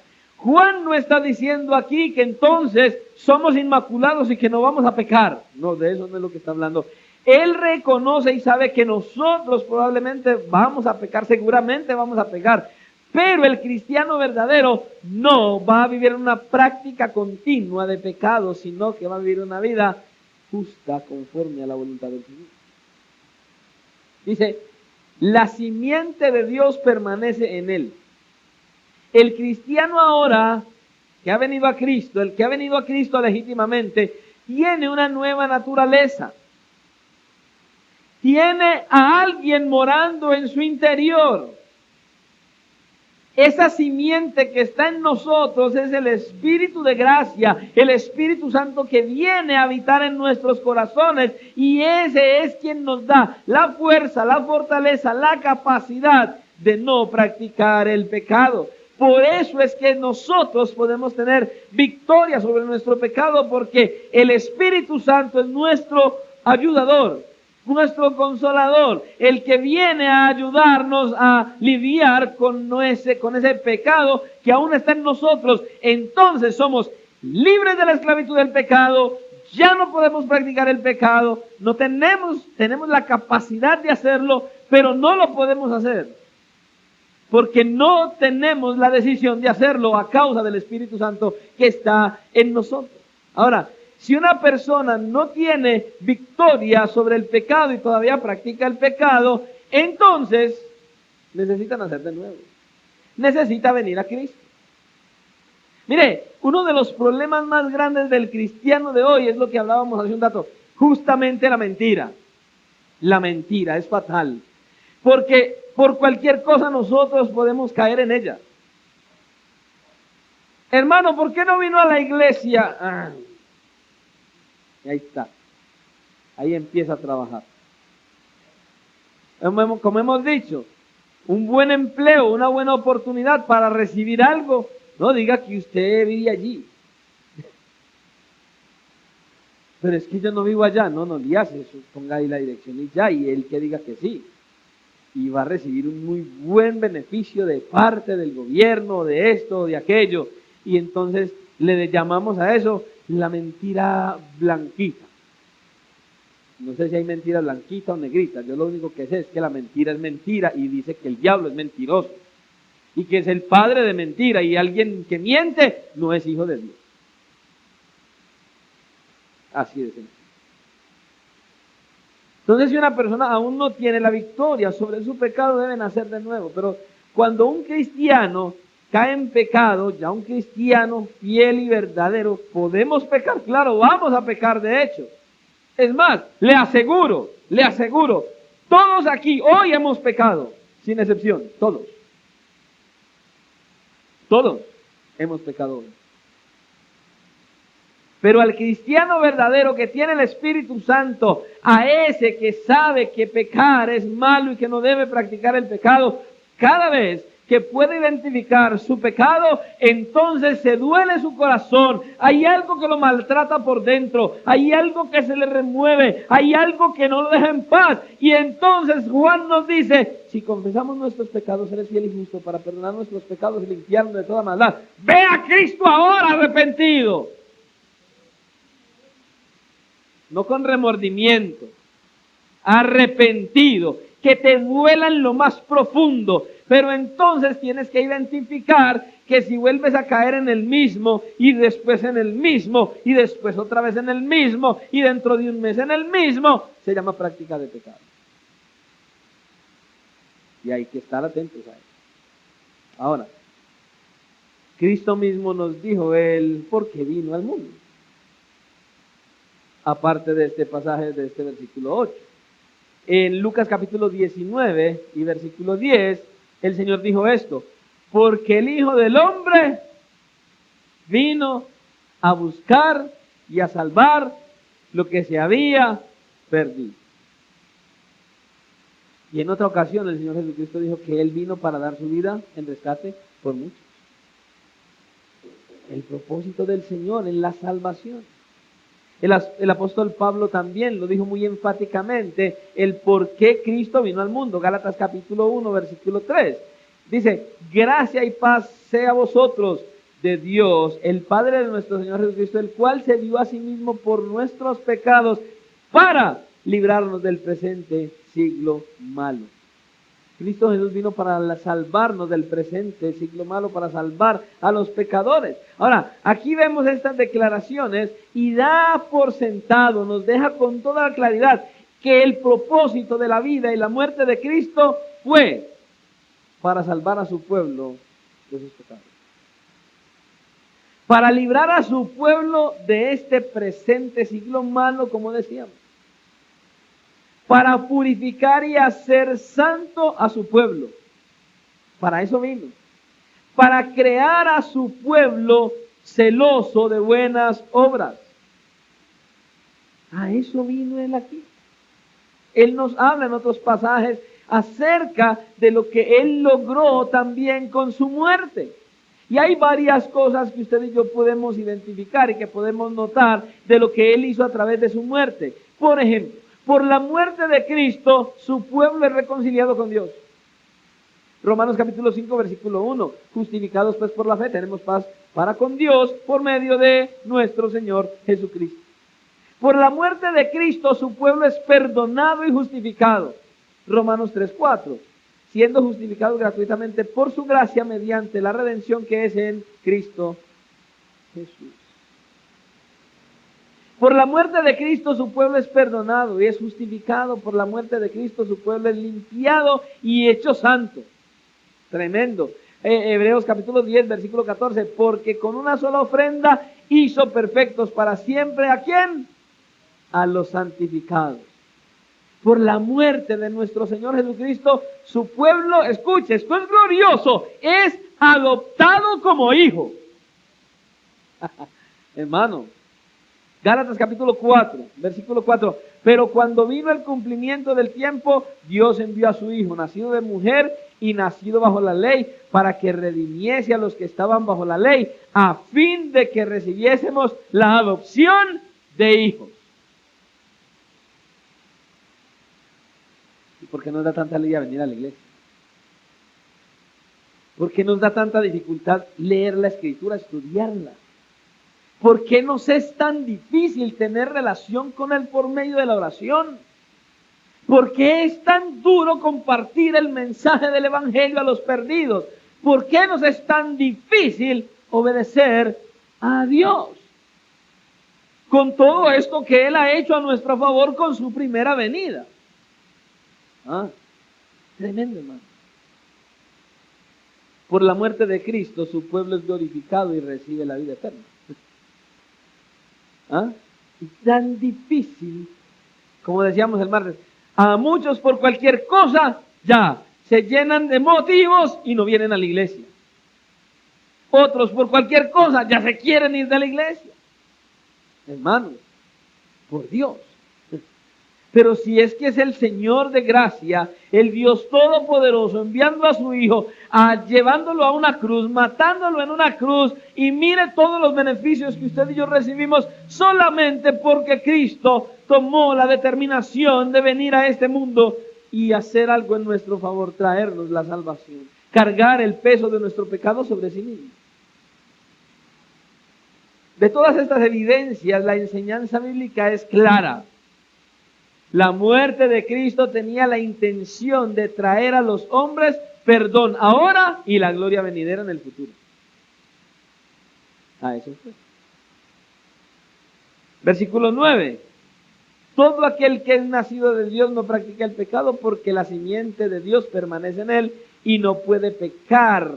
Juan no está diciendo aquí que entonces somos inmaculados y que no vamos a pecar. No, de eso no es lo que está hablando. Él reconoce y sabe que nosotros probablemente vamos a pecar, seguramente vamos a pecar. Pero el cristiano verdadero no va a vivir una práctica continua de pecado, sino que va a vivir una vida justa conforme a la voluntad del Señor. Dice, la simiente de Dios permanece en él. El cristiano ahora, que ha venido a Cristo, el que ha venido a Cristo legítimamente, tiene una nueva naturaleza. Tiene a alguien morando en su interior. Esa simiente que está en nosotros es el Espíritu de gracia, el Espíritu Santo que viene a habitar en nuestros corazones, y ese es quien nos da la fuerza, la fortaleza, la capacidad de no practicar el pecado. Por eso es que nosotros podemos tener victoria sobre nuestro pecado, porque el Espíritu Santo es nuestro ayudador, nuestro consolador, el que viene a ayudarnos a lidiar con ese pecado que aún está en nosotros. Entonces somos libres de la esclavitud del pecado, ya no podemos practicar el pecado, no tenemos la capacidad de hacerlo, pero no lo podemos hacer, porque no tenemos la decisión de hacerlo a causa del Espíritu Santo que está en nosotros. Ahora, si una persona no tiene victoria sobre el pecado y todavía practica el pecado, entonces necesita nacer de nuevo. Necesita venir a Cristo. Mire, uno de los problemas más grandes del cristiano de hoy es lo que hablábamos hace un rato, justamente la mentira. La mentira es fatal, porque por cualquier cosa nosotros podemos caer en ella. Hermano, ¿por qué no vino a la iglesia? Ahí está. Ahí empieza a trabajar. Como hemos dicho, un buen empleo, una buena oportunidad para recibir algo. No diga que usted vive allí. Pero es que yo no vivo allá. No le hace eso. Ponga ahí la dirección y ya. Y él que diga que sí. Y va a recibir un muy buen beneficio de parte del gobierno, de esto, de aquello. Y entonces le llamamos a eso la mentira blanquita. No sé si hay mentira blanquita o negrita. Yo lo único que sé es que la mentira es mentira y dice que el diablo es mentiroso y que es el padre de mentira, y alguien que miente no es hijo de Dios. Así de sencillo. Entonces, si una persona aún no tiene la victoria sobre su pecado, debe nacer de nuevo. Pero cuando un cristiano cae en pecado, ya un cristiano fiel y verdadero, podemos pecar, claro, vamos a pecar de hecho. Es más, le aseguro, todos aquí hoy hemos pecado, sin excepción, todos hemos pecado hoy. Pero al cristiano verdadero que tiene el Espíritu Santo, a ese que sabe que pecar es malo y que no debe practicar el pecado, cada vez que puede identificar su pecado, entonces se duele su corazón, hay algo que lo maltrata por dentro, hay algo que se le remueve, hay algo que no lo deja en paz, y entonces Juan nos dice, si confesamos nuestros pecados, Él es fiel y justo para perdonar nuestros pecados y limpiarnos de toda maldad. Ve a Cristo ahora arrepentido, no con remordimiento, arrepentido, que te duela en lo más profundo. Pero entonces tienes que identificar que si vuelves a caer en el mismo, y después en el mismo, y después otra vez en el mismo, y dentro de un mes en el mismo, se llama práctica de pecado. Y hay que estar atentos a eso. Ahora, Cristo mismo nos dijo Él por qué vino al mundo. Aparte de este pasaje, de este versículo 8. En Lucas capítulo 19 y versículo 10, el Señor dijo esto: porque el Hijo del Hombre vino a buscar y a salvar lo que se había perdido. Y en otra ocasión el Señor Jesucristo dijo que Él vino para dar su vida en rescate por muchos. El propósito del Señor en la salvación. El apóstol Pablo también lo dijo muy enfáticamente, el por qué Cristo vino al mundo. Gálatas capítulo 1, versículo 3. Dice: gracia y paz sea a vosotros de Dios, el Padre de nuestro Señor Jesucristo, el cual se dio a sí mismo por nuestros pecados para librarnos del presente siglo malo. Cristo Jesús vino para salvarnos del presente siglo malo, para salvar a los pecadores. Ahora, aquí vemos estas declaraciones y da por sentado, nos deja con toda claridad que el propósito de la vida y la muerte de Cristo fue para salvar a su pueblo de sus pecados. Para librar a su pueblo de este presente siglo malo, como decíamos. Para purificar y hacer santo a su pueblo. Para eso vino. Para crear a su pueblo celoso de buenas obras. A eso vino Él aquí. Él nos habla en otros pasajes acerca de lo que Él logró también con su muerte. Y hay varias cosas que usted y yo podemos identificar y que podemos notar de lo que Él hizo a través de su muerte. Por ejemplo, por la muerte de Cristo, su pueblo es reconciliado con Dios. Romanos capítulo 5, versículo 1. Justificados pues por la fe, tenemos paz para con Dios por medio de nuestro Señor Jesucristo. Por la muerte de Cristo, su pueblo es perdonado y justificado. Romanos 3, 4. Siendo justificados gratuitamente por su gracia mediante la redención que es en Cristo Jesús. Por la muerte de Cristo su pueblo es perdonado y es justificado. Por la muerte de Cristo su pueblo es limpiado y hecho santo. Tremendo. Hebreos capítulo 10, versículo 14. Porque con una sola ofrenda hizo perfectos para siempre. ¿A quién? A los santificados. Por la muerte de nuestro Señor Jesucristo, su pueblo, escuche, esto es glorioso, es adoptado como hijo. Hermano, Gálatas capítulo 4, versículo 4. Pero cuando vino el cumplimiento del tiempo, Dios envió a su Hijo, nacido de mujer y nacido bajo la ley, para que redimiese a los que estaban bajo la ley, a fin de que recibiésemos la adopción de hijos. ¿Y por qué nos da tanta alegría venir a la iglesia? ¿Por qué nos da tanta dificultad leer la Escritura, estudiarla? ¿Por qué nos es tan difícil tener relación con Él por medio de la oración? ¿Por qué es tan duro compartir el mensaje del Evangelio a los perdidos? ¿Por qué nos es tan difícil obedecer a Dios? Con todo esto que Él ha hecho a nuestro favor con su primera venida. Tremendo, hermano. Por la muerte de Cristo su pueblo es glorificado y recibe la vida eterna. Y tan difícil, como decíamos el martes, a muchos por cualquier cosa ya se llenan de motivos y no vienen a la iglesia. Otros por cualquier cosa ya se quieren ir de la iglesia. Hermanos, por Dios. Pero si es que es el Señor de gracia, el Dios Todopoderoso, enviando a su Hijo, llevándolo a una cruz, matándolo en una cruz, y mire todos los beneficios que usted y yo recibimos solamente porque Cristo tomó la determinación de venir a este mundo y hacer algo en nuestro favor, traernos la salvación, cargar el peso de nuestro pecado sobre sí mismo. De todas estas evidencias, la enseñanza bíblica es clara. La muerte de Cristo tenía la intención de traer a los hombres perdón ahora y la gloria venidera en el futuro. Eso fue. Versículo 9. Todo aquel que es nacido de Dios no practica el pecado porque la simiente de Dios permanece en él y no puede pecar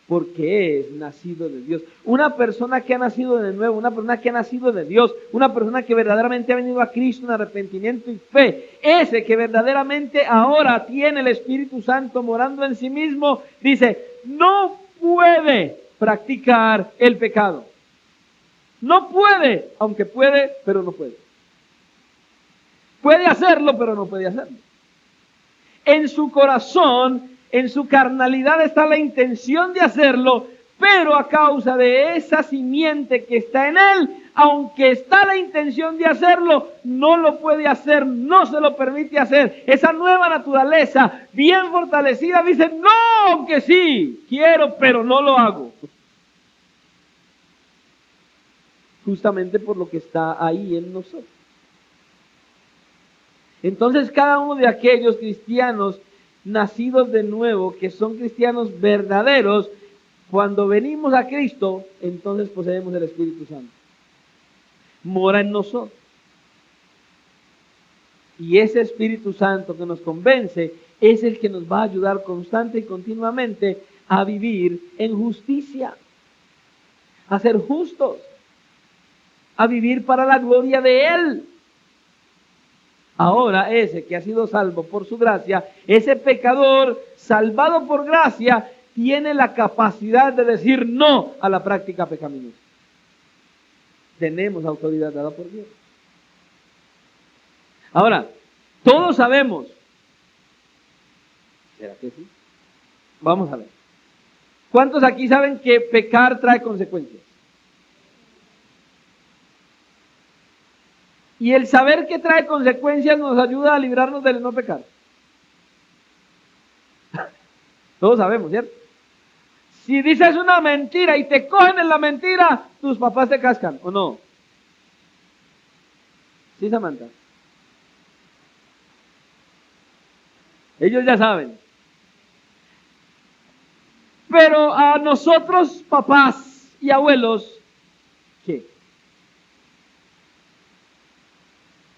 porque es nacido de Dios. Una persona que ha nacido de nuevo, una persona que ha nacido de Dios, una persona que verdaderamente ha venido a Cristo en arrepentimiento y fe, ese que verdaderamente ahora tiene el Espíritu Santo morando en sí mismo, dice, no puede practicar el pecado. No puede, aunque puede, pero no puede. Puede hacerlo, pero no puede hacerlo. En su corazón, en su carnalidad está la intención de hacerlo, pero a causa de esa simiente que está en él, aunque está la intención de hacerlo, no lo puede hacer, no se lo permite hacer. Esa nueva naturaleza, bien fortalecida, dice, no, aunque sí, quiero, pero no lo hago. justamente por lo que está ahí en nosotros. Entonces cada uno de aquellos cristianos nacidos de nuevo, que son cristianos verdaderos, cuando venimos a Cristo, entonces poseemos el Espíritu Santo. Mora en nosotros. Y ese Espíritu Santo que nos convence es el que nos va a ayudar constante y continuamente a vivir en justicia, a ser justos, a vivir para la gloria de Él. Ahora ese que ha sido salvo por su gracia, ese pecador salvado por gracia, tiene la capacidad de decir no a la práctica pecaminosa. Tenemos autoridad dada por Dios. Ahora, todos sabemos. ¿Será que sí? Vamos a ver. ¿Cuántos aquí saben que pecar trae consecuencias? Y el saber que trae consecuencias nos ayuda a librarnos del no pecar. Todos sabemos, ¿cierto? Si dices una mentira y te cogen en la mentira, tus papás te cascan, ¿o no? ¿Sí, Samantha? Ellos ya saben. Pero a nosotros, papás y abuelos, ¿qué?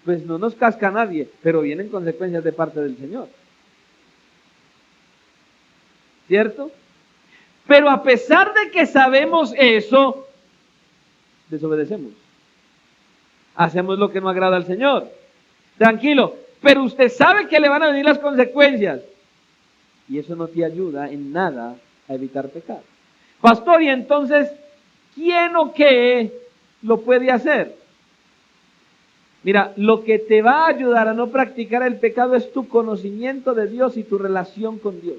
Pues no nos casca nadie, pero vienen consecuencias de parte del Señor. ¿Cierto? Pero a pesar de que sabemos eso, desobedecemos. Hacemos lo que no agrada al Señor. Tranquilo, pero usted sabe que le van a venir las consecuencias. Y eso no te ayuda en nada a evitar pecar. Pastor, y entonces, ¿quién o qué lo puede hacer? Mira, lo que te va a ayudar a no practicar el pecado es tu conocimiento de Dios y tu relación con Dios.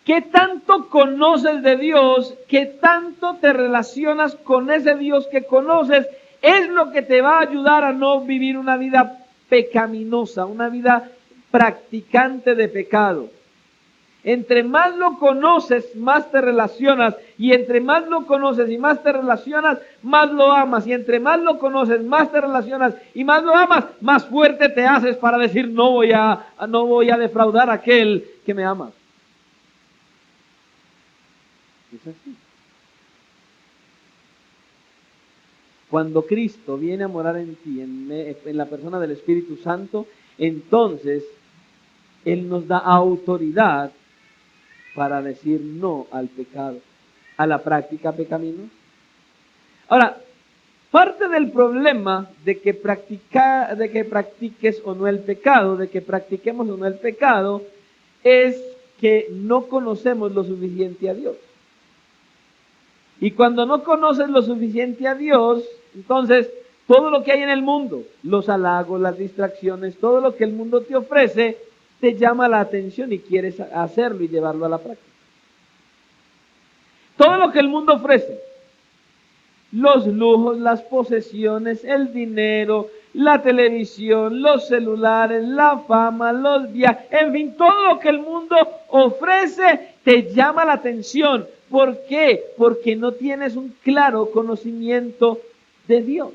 ¿Qué tanto conoces de Dios? ¿Qué tanto te relacionas con ese Dios que conoces? Es lo que te va a ayudar a no vivir una vida pecaminosa, una vida practicante de pecado. Entre más lo conoces, más te relacionas. Y entre más lo conoces y más te relacionas, más lo amas. Y entre más lo conoces, más te relacionas y más lo amas, más fuerte te haces para decir no voy a defraudar a aquel que me ama. Es así. Cuando Cristo viene a morar en ti, en la persona del Espíritu Santo, entonces Él nos da autoridad para decir no al pecado, a la práctica pecaminosa. Ahora, parte del problema de que practiques o no el pecado, de que practiquemos o no el pecado, es que no conocemos lo suficiente a Dios. Y cuando no conoces lo suficiente a Dios, entonces todo lo que hay en el mundo, los halagos, las distracciones, todo lo que el mundo te ofrece, te llama la atención y quieres hacerlo y llevarlo a la práctica. Todo lo que el mundo ofrece, los lujos, las posesiones, el dinero, la televisión, los celulares, la fama, los viajes, en fin, todo lo que el mundo ofrece te llama la atención. ¿Por qué? Porque no tienes un claro conocimiento de Dios.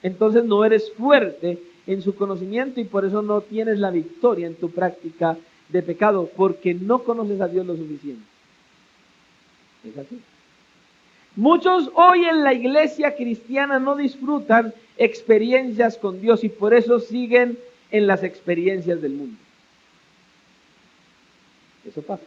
Entonces no eres fuerte en su conocimiento y por eso no tienes la victoria en tu práctica de pecado, porque no conoces a Dios lo suficiente. Es así. Muchos hoy en la iglesia cristiana no disfrutan experiencias con Dios y por eso siguen en las experiencias del mundo. Eso pasa.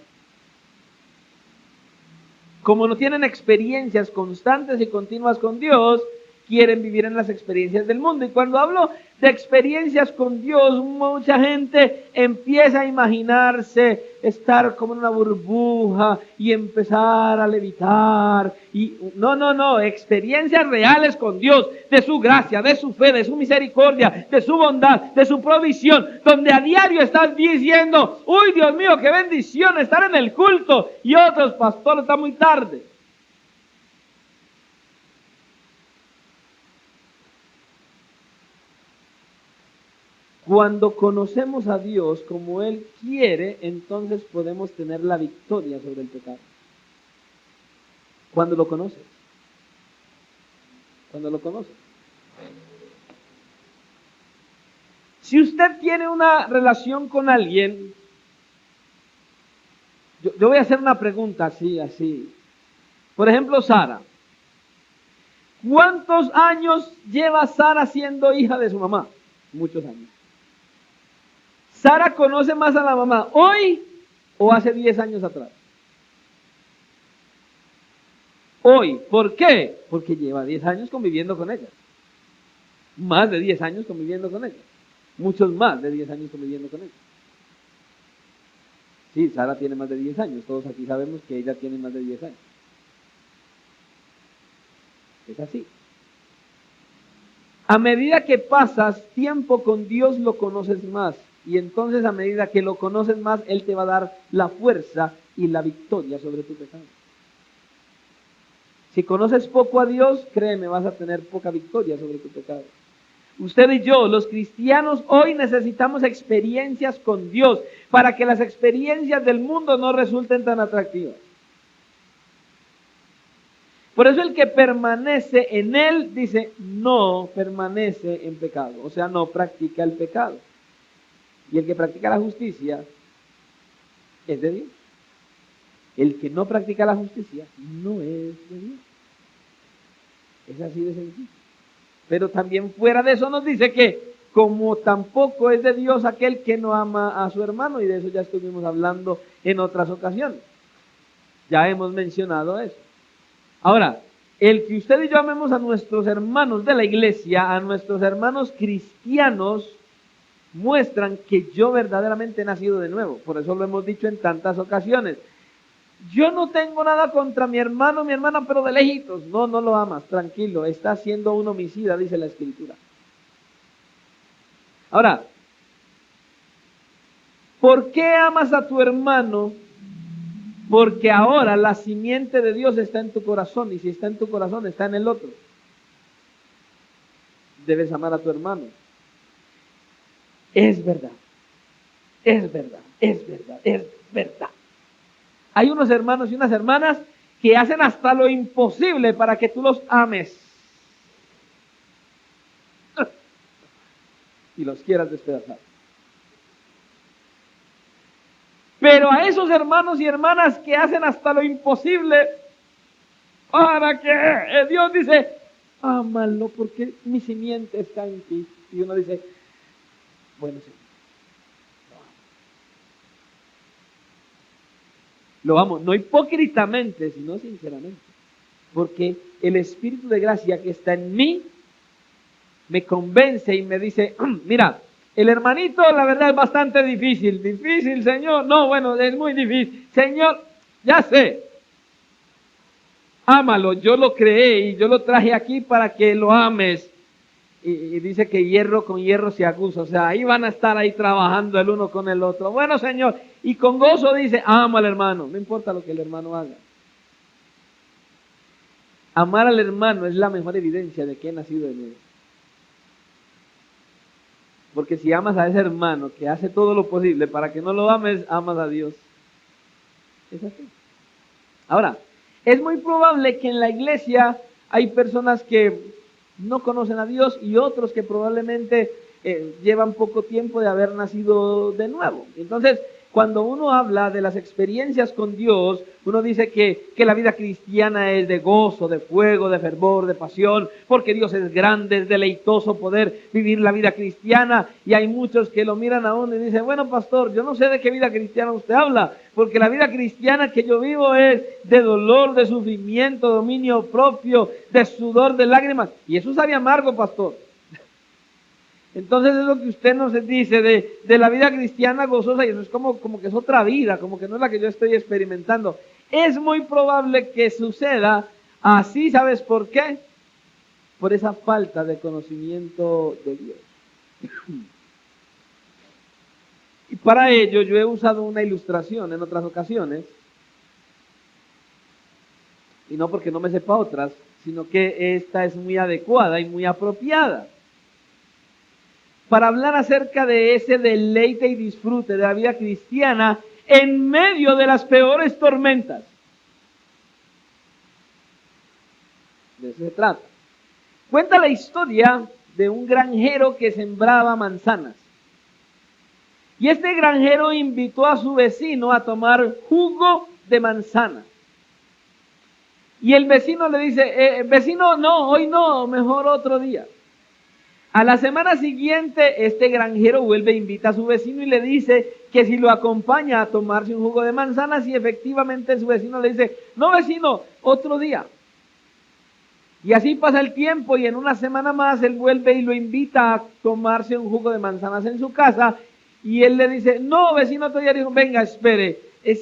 Como no tienen experiencias constantes y continuas con Dios, quieren vivir en las experiencias del mundo. Y cuando hablo de experiencias con Dios, mucha gente empieza a imaginarse estar como en una burbuja y empezar a levitar. Y no, experiencias reales con Dios, de su gracia, de su fe, de su misericordia, de su bondad, de su provisión, donde a diario estás diciendo, uy, Dios mío, qué bendición estar en el culto, y otros, pastor, está muy tarde. Cuando conocemos a Dios como Él quiere, entonces podemos tener la victoria sobre el pecado. Cuando lo conoces. Cuando lo conoces. Si usted tiene una relación con alguien, yo voy a hacer una pregunta así. Por ejemplo, Sara. ¿Cuántos años lleva Sara siendo hija de su mamá? Muchos años. ¿Sara conoce más a la mamá hoy o hace 10 años atrás? Hoy. ¿Por qué? Porque lleva 10 años conviviendo con ella. Más de 10 años conviviendo con ella. Muchos más de 10 años conviviendo con ella. Sí, Sara tiene más de 10 años. Todos aquí sabemos que ella tiene más de 10 años. Es así. A medida que pasas tiempo con Dios, lo conoces más. Y entonces a medida que lo conoces más, Él te va a dar la fuerza y la victoria sobre tu pecado. Si conoces poco a Dios, créeme, vas a tener poca victoria sobre tu pecado. Usted y yo, los cristianos, hoy necesitamos experiencias con Dios para que las experiencias del mundo no resulten tan atractivas. Por eso el que permanece en Él, dice, no permanece en pecado. O sea, no practica el pecado. Y el que practica la justicia es de Dios. El que no practica la justicia no es de Dios. Es así de sencillo. Pero también fuera de eso nos dice que como tampoco es de Dios aquel que no ama a su hermano, y de eso ya estuvimos hablando en otras ocasiones. Ya hemos mencionado eso. Ahora, el que usted y yo amemos a nuestros hermanos de la iglesia, a nuestros hermanos cristianos, muestran que yo verdaderamente he nacido de nuevo. Por eso lo hemos dicho en tantas ocasiones. Yo no tengo nada contra mi hermano, mi hermana, pero de lejitos. No lo amas, tranquilo. Está siendo un homicida, dice la Escritura. Ahora, ¿por qué amas a tu hermano? Porque ahora la simiente de Dios está en tu corazón, y si está en tu corazón, está en el otro. Debes amar a tu hermano. Es verdad, es verdad, es verdad, es verdad. Hay unos hermanos y unas hermanas que hacen hasta lo imposible para que tú los ames y los quieras despedazar. Pero a esos hermanos y hermanas que hacen hasta lo imposible para que Dios dice, ámalo porque mi simiente está en ti. Y uno dice, bueno, sí, lo amo, no hipócritamente, sino sinceramente. Porque el Espíritu de gracia que está en mí me convence y me dice, mira, el hermanito la verdad es bastante difícil. Difícil, Señor. No, bueno, es muy difícil. Señor, ya sé. Ámalo, yo lo creé y yo lo traje aquí para que lo ames. Y dice que hierro con hierro se acusa. O sea, ahí van a estar ahí trabajando el uno con el otro. Bueno, Señor, y con gozo dice, ama al hermano. No importa lo que el hermano haga. Amar al hermano es la mejor evidencia de que he nacido de nuevo. Porque si amas a ese hermano que hace todo lo posible para que no lo ames, amas a Dios. Es así. Ahora, es muy probable que en la iglesia hay personas que no conocen a Dios y otros que probablemente llevan poco tiempo de haber nacido de nuevo. Entonces, cuando uno habla de las experiencias con Dios, uno dice que la vida cristiana es de gozo, de fuego, de fervor, de pasión, porque Dios es grande, es deleitoso poder vivir la vida cristiana. Y hay muchos que lo miran a uno y dicen, bueno, pastor, yo no sé de qué vida cristiana usted habla, porque la vida cristiana que yo vivo es de dolor, de sufrimiento, dominio propio, de sudor, de lágrimas. Y eso sabe amargo, pastor. Entonces es lo que usted nos dice de la vida cristiana gozosa, y eso es como que es otra vida, como que no es la que yo estoy experimentando. Es muy probable que suceda así, ¿sabes por qué? Por esa falta de conocimiento de Dios. Y para ello yo he usado una ilustración en otras ocasiones, y no porque no me sepa otras, sino que esta es muy adecuada y muy apropiada para hablar acerca de ese deleite y disfrute de la vida cristiana en medio de las peores tormentas. De eso se trata. Cuenta la historia de un granjero que sembraba manzanas. Y este granjero invitó a su vecino a tomar jugo de manzana. Y el vecino le dice, vecino, no, hoy no, mejor otro día. A la semana siguiente, este granjero vuelve e invita a su vecino y le dice que si lo acompaña a tomarse un jugo de manzanas, y efectivamente su vecino le dice, no vecino, otro día. Y así pasa el tiempo y en una semana más él vuelve y lo invita a tomarse un jugo de manzanas en su casa. Y él le dice, no, vecino, todavía dijo, venga, espere,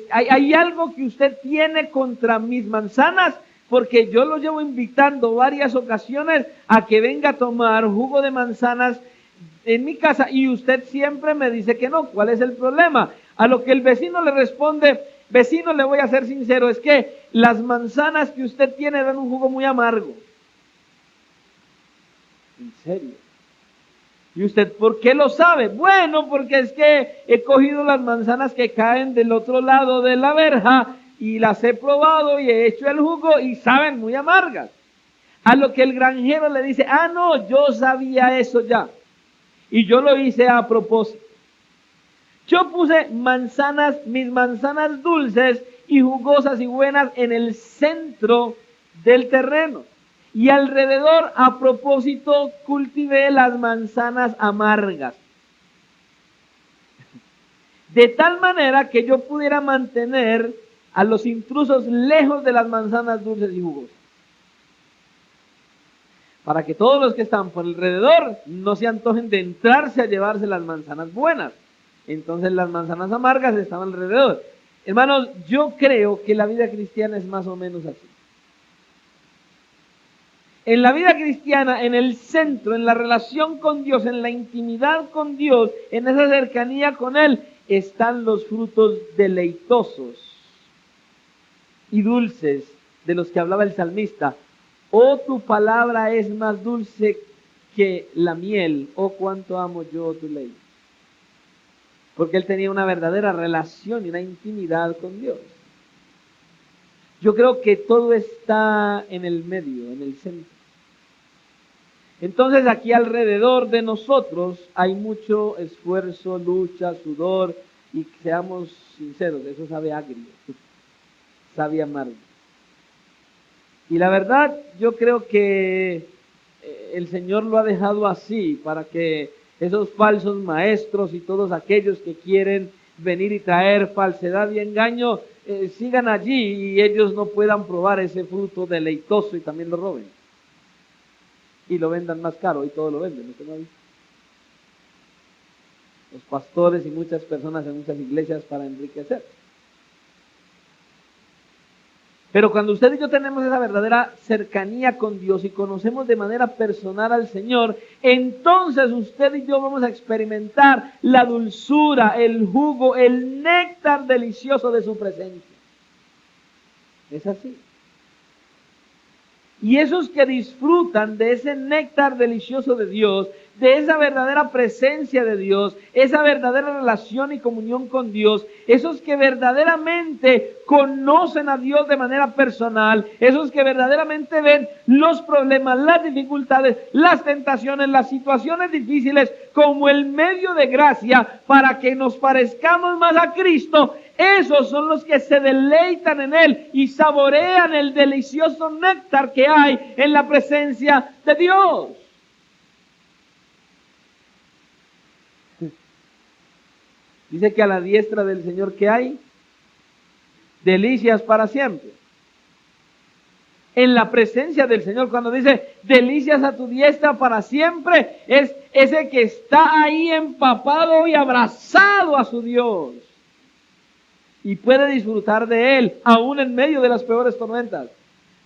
hay algo que usted tiene contra mis manzanas, porque yo lo llevo invitando varias ocasiones a que venga a tomar jugo de manzanas en mi casa y usted siempre me dice que no. ¿Cuál es el problema? A lo que el vecino le responde, vecino, le voy a ser sincero, es que las manzanas que usted tiene dan un jugo muy amargo. ¿En serio? ¿Y usted por qué lo sabe? Bueno, porque es que he cogido las manzanas que caen del otro lado de la verja y las he probado y he hecho el jugo y saben muy amargas. A lo que el granjero le dice, no, yo sabía eso ya. Y yo lo hice a propósito. Yo puse mis manzanas dulces y jugosas y buenas en el centro del terreno. Y alrededor, a propósito, cultivé las manzanas amargas. De tal manera que yo pudiera mantener a los intrusos lejos de las manzanas dulces y jugosas. Para que todos los que están por alrededor no se antojen de entrarse a llevarse las manzanas buenas. Entonces las manzanas amargas estaban alrededor. Hermanos, yo creo que la vida cristiana es más o menos así. En la vida cristiana, en el centro, en la relación con Dios, en la intimidad con Dios, en esa cercanía con Él, están los frutos deleitosos y dulces de los que hablaba el salmista. Oh, tu palabra es más dulce que la miel, oh, cuánto amo yo tu ley. Porque él tenía una verdadera relación y una intimidad con Dios. Yo creo que todo está en el medio, en el centro. Entonces aquí alrededor de nosotros hay mucho esfuerzo, lucha, sudor, y seamos sinceros, eso sabe agrio, sabe amargo. Y la verdad, yo creo que el Señor lo ha dejado así para que esos falsos maestros y todos aquellos que quieren venir y traer falsedad y engaño sigan allí y ellos no puedan probar ese fruto deleitoso y también lo roben. Y lo vendan más caro, y todo lo venden, ¿usted no ha visto? Los pastores y muchas personas en muchas iglesias para enriquecer. Pero cuando usted y yo tenemos esa verdadera cercanía con Dios y conocemos de manera personal al Señor, entonces usted y yo vamos a experimentar la dulzura, el jugo, el néctar delicioso de su presencia. Es así. Y esos que disfrutan de ese néctar delicioso de Dios, de esa verdadera presencia de Dios, esa verdadera relación y comunión con Dios, esos que verdaderamente conocen a Dios de manera personal, esos que verdaderamente ven los problemas, las dificultades, las tentaciones, las situaciones difíciles como el medio de gracia para que nos parezcamos más a Cristo, esos son los que se deleitan en Él y saborean el delicioso néctar que hay en la presencia de Dios. Dice que a la diestra del Señor que hay delicias para siempre. En la presencia del Señor, cuando dice delicias a tu diestra para siempre, es ese que está ahí empapado y abrazado a su Dios. Y puede disfrutar de Él, aún en medio de las peores tormentas.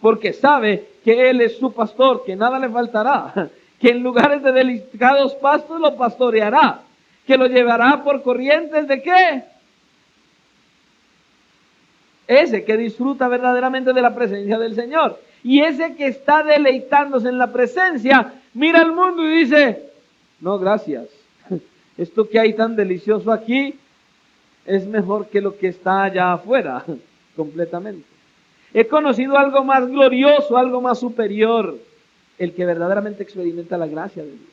Porque sabe que Él es su pastor, que nada le faltará. Que en lugares de delicados pastos lo pastoreará. Que lo llevará por corrientes ¿de qué? Ese que disfruta verdaderamente de la presencia del Señor. Y ese que está deleitándose en la presencia, mira al mundo y dice, no, gracias. Esto que hay tan delicioso aquí es mejor que lo que está allá afuera, completamente. He conocido algo más glorioso, algo más superior, el que verdaderamente experimenta la gracia de Dios.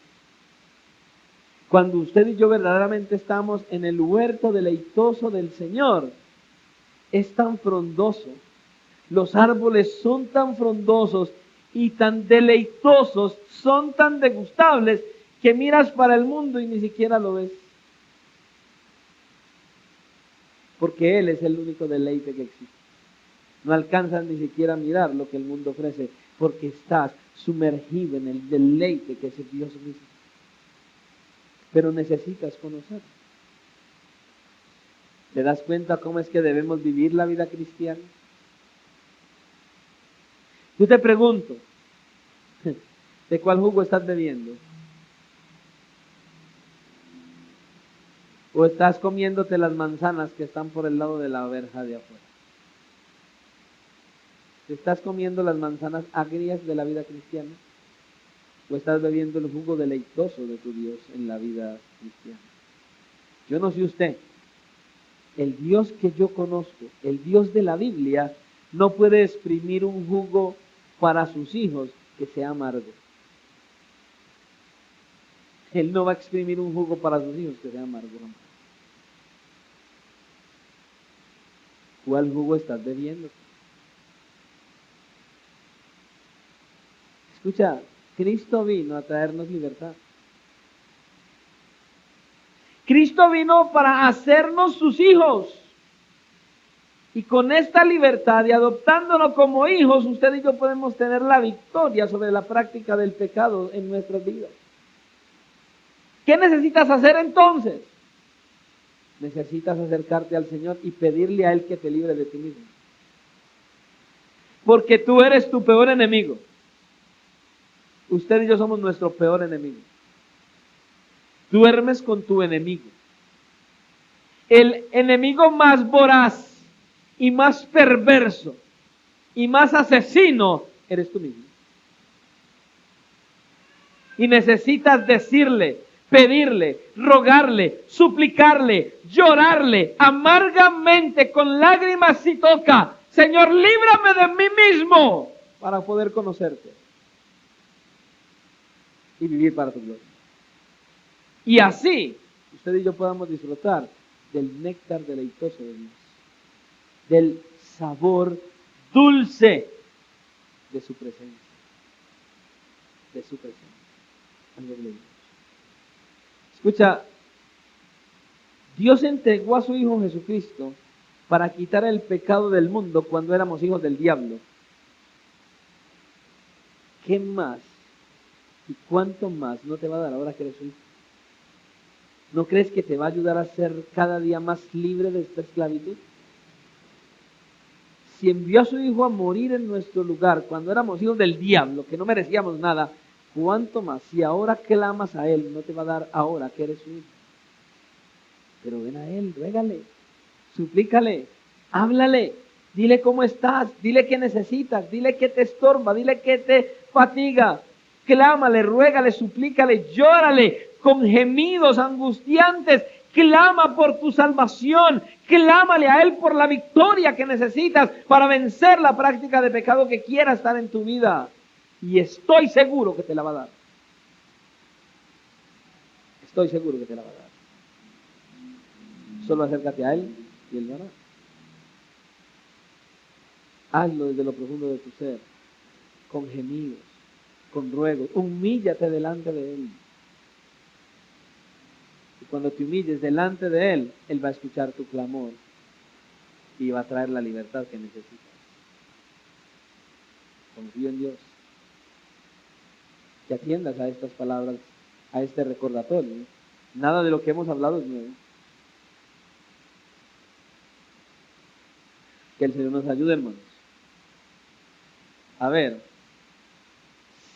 Cuando usted y yo verdaderamente estamos en el huerto deleitoso del Señor, es tan frondoso, los árboles son tan frondosos y tan deleitosos, son tan degustables, que miras para el mundo y ni siquiera lo ves. Porque Él es el único deleite que existe. No alcanzas ni siquiera a mirar lo que el mundo ofrece, porque estás sumergido en el deleite que es el Dios mismo. Pero necesitas conocerlo. ¿Te das cuenta cómo es que debemos vivir la vida cristiana? Yo te pregunto, ¿de cuál jugo estás bebiendo? ¿O estás comiéndote las manzanas que están por el lado de la verja de afuera? ¿Estás comiendo las manzanas agrias de la vida cristiana? ¿O estás bebiendo el jugo deleitoso de tu Dios en la vida cristiana? Yo no sé usted, el Dios que yo conozco, el Dios de la Biblia, no puede exprimir un jugo para sus hijos que sea amargo. Él no va a exprimir un jugo para sus hijos que sea amargo. ¿Cuál jugo estás bebiendo? Escucha, Cristo vino a traernos libertad. Cristo vino para hacernos sus hijos. Y con esta libertad y adoptándonos como hijos, usted y yo podemos tener la victoria sobre la práctica del pecado en nuestras vidas. ¿Qué necesitas hacer entonces? Necesitas acercarte al Señor y pedirle a Él que te libre de ti mismo. Porque tú eres tu peor enemigo. Usted y yo somos nuestro peor enemigo. Duermes con tu enemigo. El enemigo más voraz y más perverso y más asesino eres tú mismo. Y necesitas decirle, pedirle, rogarle, suplicarle, llorarle amargamente con lágrimas si toca: Señor, líbrame de mí mismo, para poder conocerte y vivir para tu gloria. Y así usted y yo podamos disfrutar del néctar deleitoso de Dios, del sabor dulce de su presencia, de su presencia. Escucha, Dios entregó a su Hijo Jesucristo para quitar el pecado del mundo cuando éramos hijos del diablo. ¿Qué más y cuánto más no te va a dar ahora que eres su hijo? ¿No crees que te va a ayudar a ser cada día más libre de esta esclavitud? Si envió a su Hijo a morir en nuestro lugar cuando éramos hijos del diablo, que no merecíamos nada, ¿cuánto más? Si ahora clamas a Él, no te va a dar ahora que eres su hijo. Pero ven a Él, ruégale, suplícale, háblale, dile cómo estás, dile qué necesitas, dile qué te estorba, dile qué te fatiga. Clámale, ruégale, suplícale, llórale con gemidos angustiantes. Clama por tu salvación, clámale a Él por la victoria que necesitas para vencer la práctica de pecado que quiera estar en tu vida. Y estoy seguro que te la va a dar. Estoy seguro que te la va a dar. Solo acércate a Él y Él lo hará. Hazlo desde lo profundo de tu ser, con gemidos, con ruegos. Humíllate delante de Él. Y cuando te humilles delante de Él, Él va a escuchar tu clamor y va a traer la libertad que necesitas. Confío en Dios. Que atiendas a estas palabras, a este recordatorio. Nada de lo que hemos hablado es nuevo. Que el Señor nos ayude, hermanos. A ver,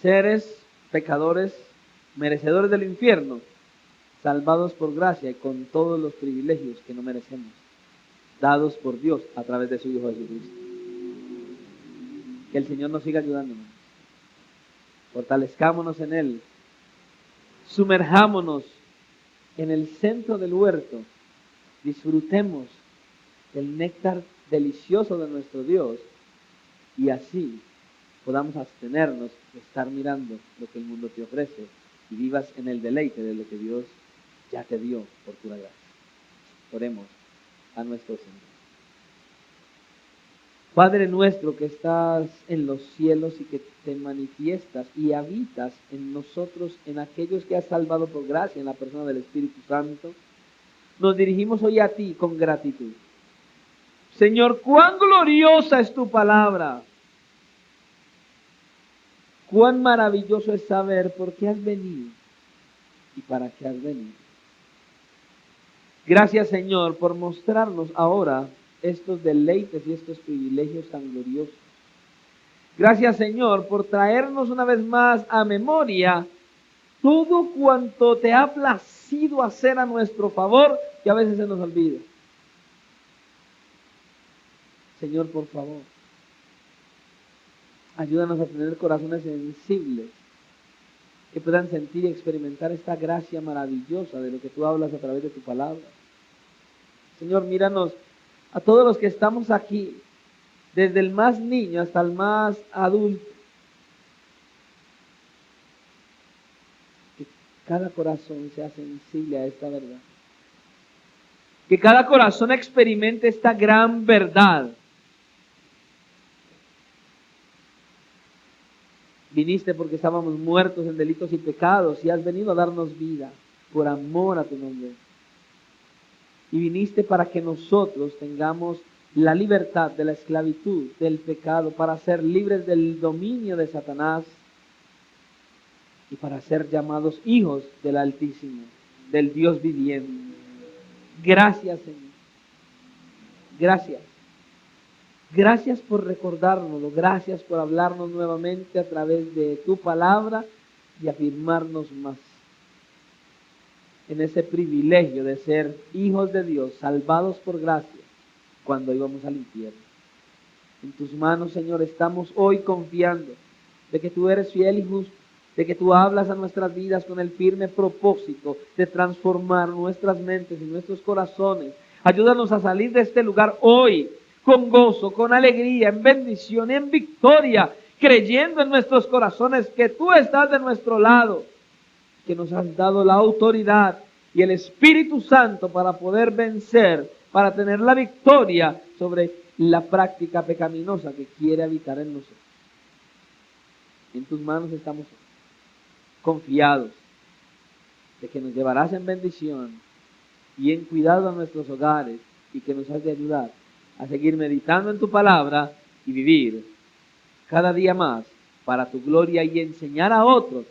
seres pecadores, merecedores del infierno, salvados por gracia y con todos los privilegios que no merecemos, dados por Dios a través de su Hijo Jesucristo. Que el Señor nos siga ayudándonos. Fortalezcámonos en Él. Sumerjámonos en el centro del huerto. Disfrutemos del néctar delicioso de nuestro Dios y así podamos abstenernos de estar mirando lo que el mundo te ofrece y vivas en el deleite de lo que Dios ya te dio por pura gracia. Oremos a nuestro Señor. Padre nuestro que estás en los cielos y que te manifiestas y habitas en nosotros, en aquellos que has salvado por gracia, en la persona del Espíritu Santo, nos dirigimos hoy a ti con gratitud. Señor, cuán gloriosa es tu palabra. Cuán maravilloso es saber por qué has venido y para qué has venido. Gracias, Señor, por mostrarnos ahora estos deleites y estos privilegios tan gloriosos. Gracias, Señor, por traernos una vez más a memoria todo cuanto te ha placido hacer a nuestro favor, que a veces se nos olvida. Señor, por favor, ayúdanos a tener corazones sensibles que puedan sentir y experimentar esta gracia maravillosa de lo que tú hablas a través de tu palabra. Señor, míranos a todos los que estamos aquí, desde el más niño hasta el más adulto. Que cada corazón sea sensible a esta verdad. Que cada corazón experimente esta gran verdad. Viniste porque estábamos muertos en delitos y pecados y has venido a darnos vida por amor a tu nombre. Y viniste para que nosotros tengamos la libertad de la esclavitud, del pecado, para ser libres del dominio de Satanás y para ser llamados hijos del Altísimo, del Dios viviente. Gracias, Señor. Gracias. Gracias por recordárnoslo, gracias por hablarnos nuevamente a través de tu palabra y afirmarnos más en ese privilegio de ser hijos de Dios, salvados por gracia, cuando íbamos al infierno. En tus manos, Señor, estamos hoy confiando de que tú eres fiel y justo, de que tú hablas a nuestras vidas con el firme propósito de transformar nuestras mentes y nuestros corazones. Ayúdanos a salir de este lugar hoy con gozo, con alegría, en bendición, en victoria, creyendo en nuestros corazones que tú estás de nuestro lado, que nos has dado la autoridad y el Espíritu Santo para poder vencer, para tener la victoria sobre la práctica pecaminosa que quiere habitar en nosotros. En tus manos estamos confiados de que nos llevarás en bendición y en cuidado a nuestros hogares y que nos has de ayudar a seguir meditando en tu palabra y vivir cada día más para tu gloria y enseñar a otros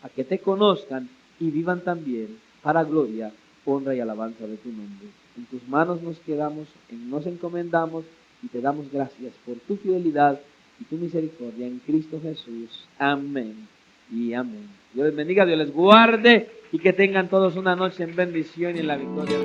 a que te conozcan y vivan también para gloria, honra y alabanza de tu nombre. En tus manos nos quedamos, nos encomendamos y te damos gracias por tu fidelidad y tu misericordia en Cristo Jesús. Amén y amén. Dios les bendiga, Dios les guarde y que tengan todos una noche en bendición y en la victoria.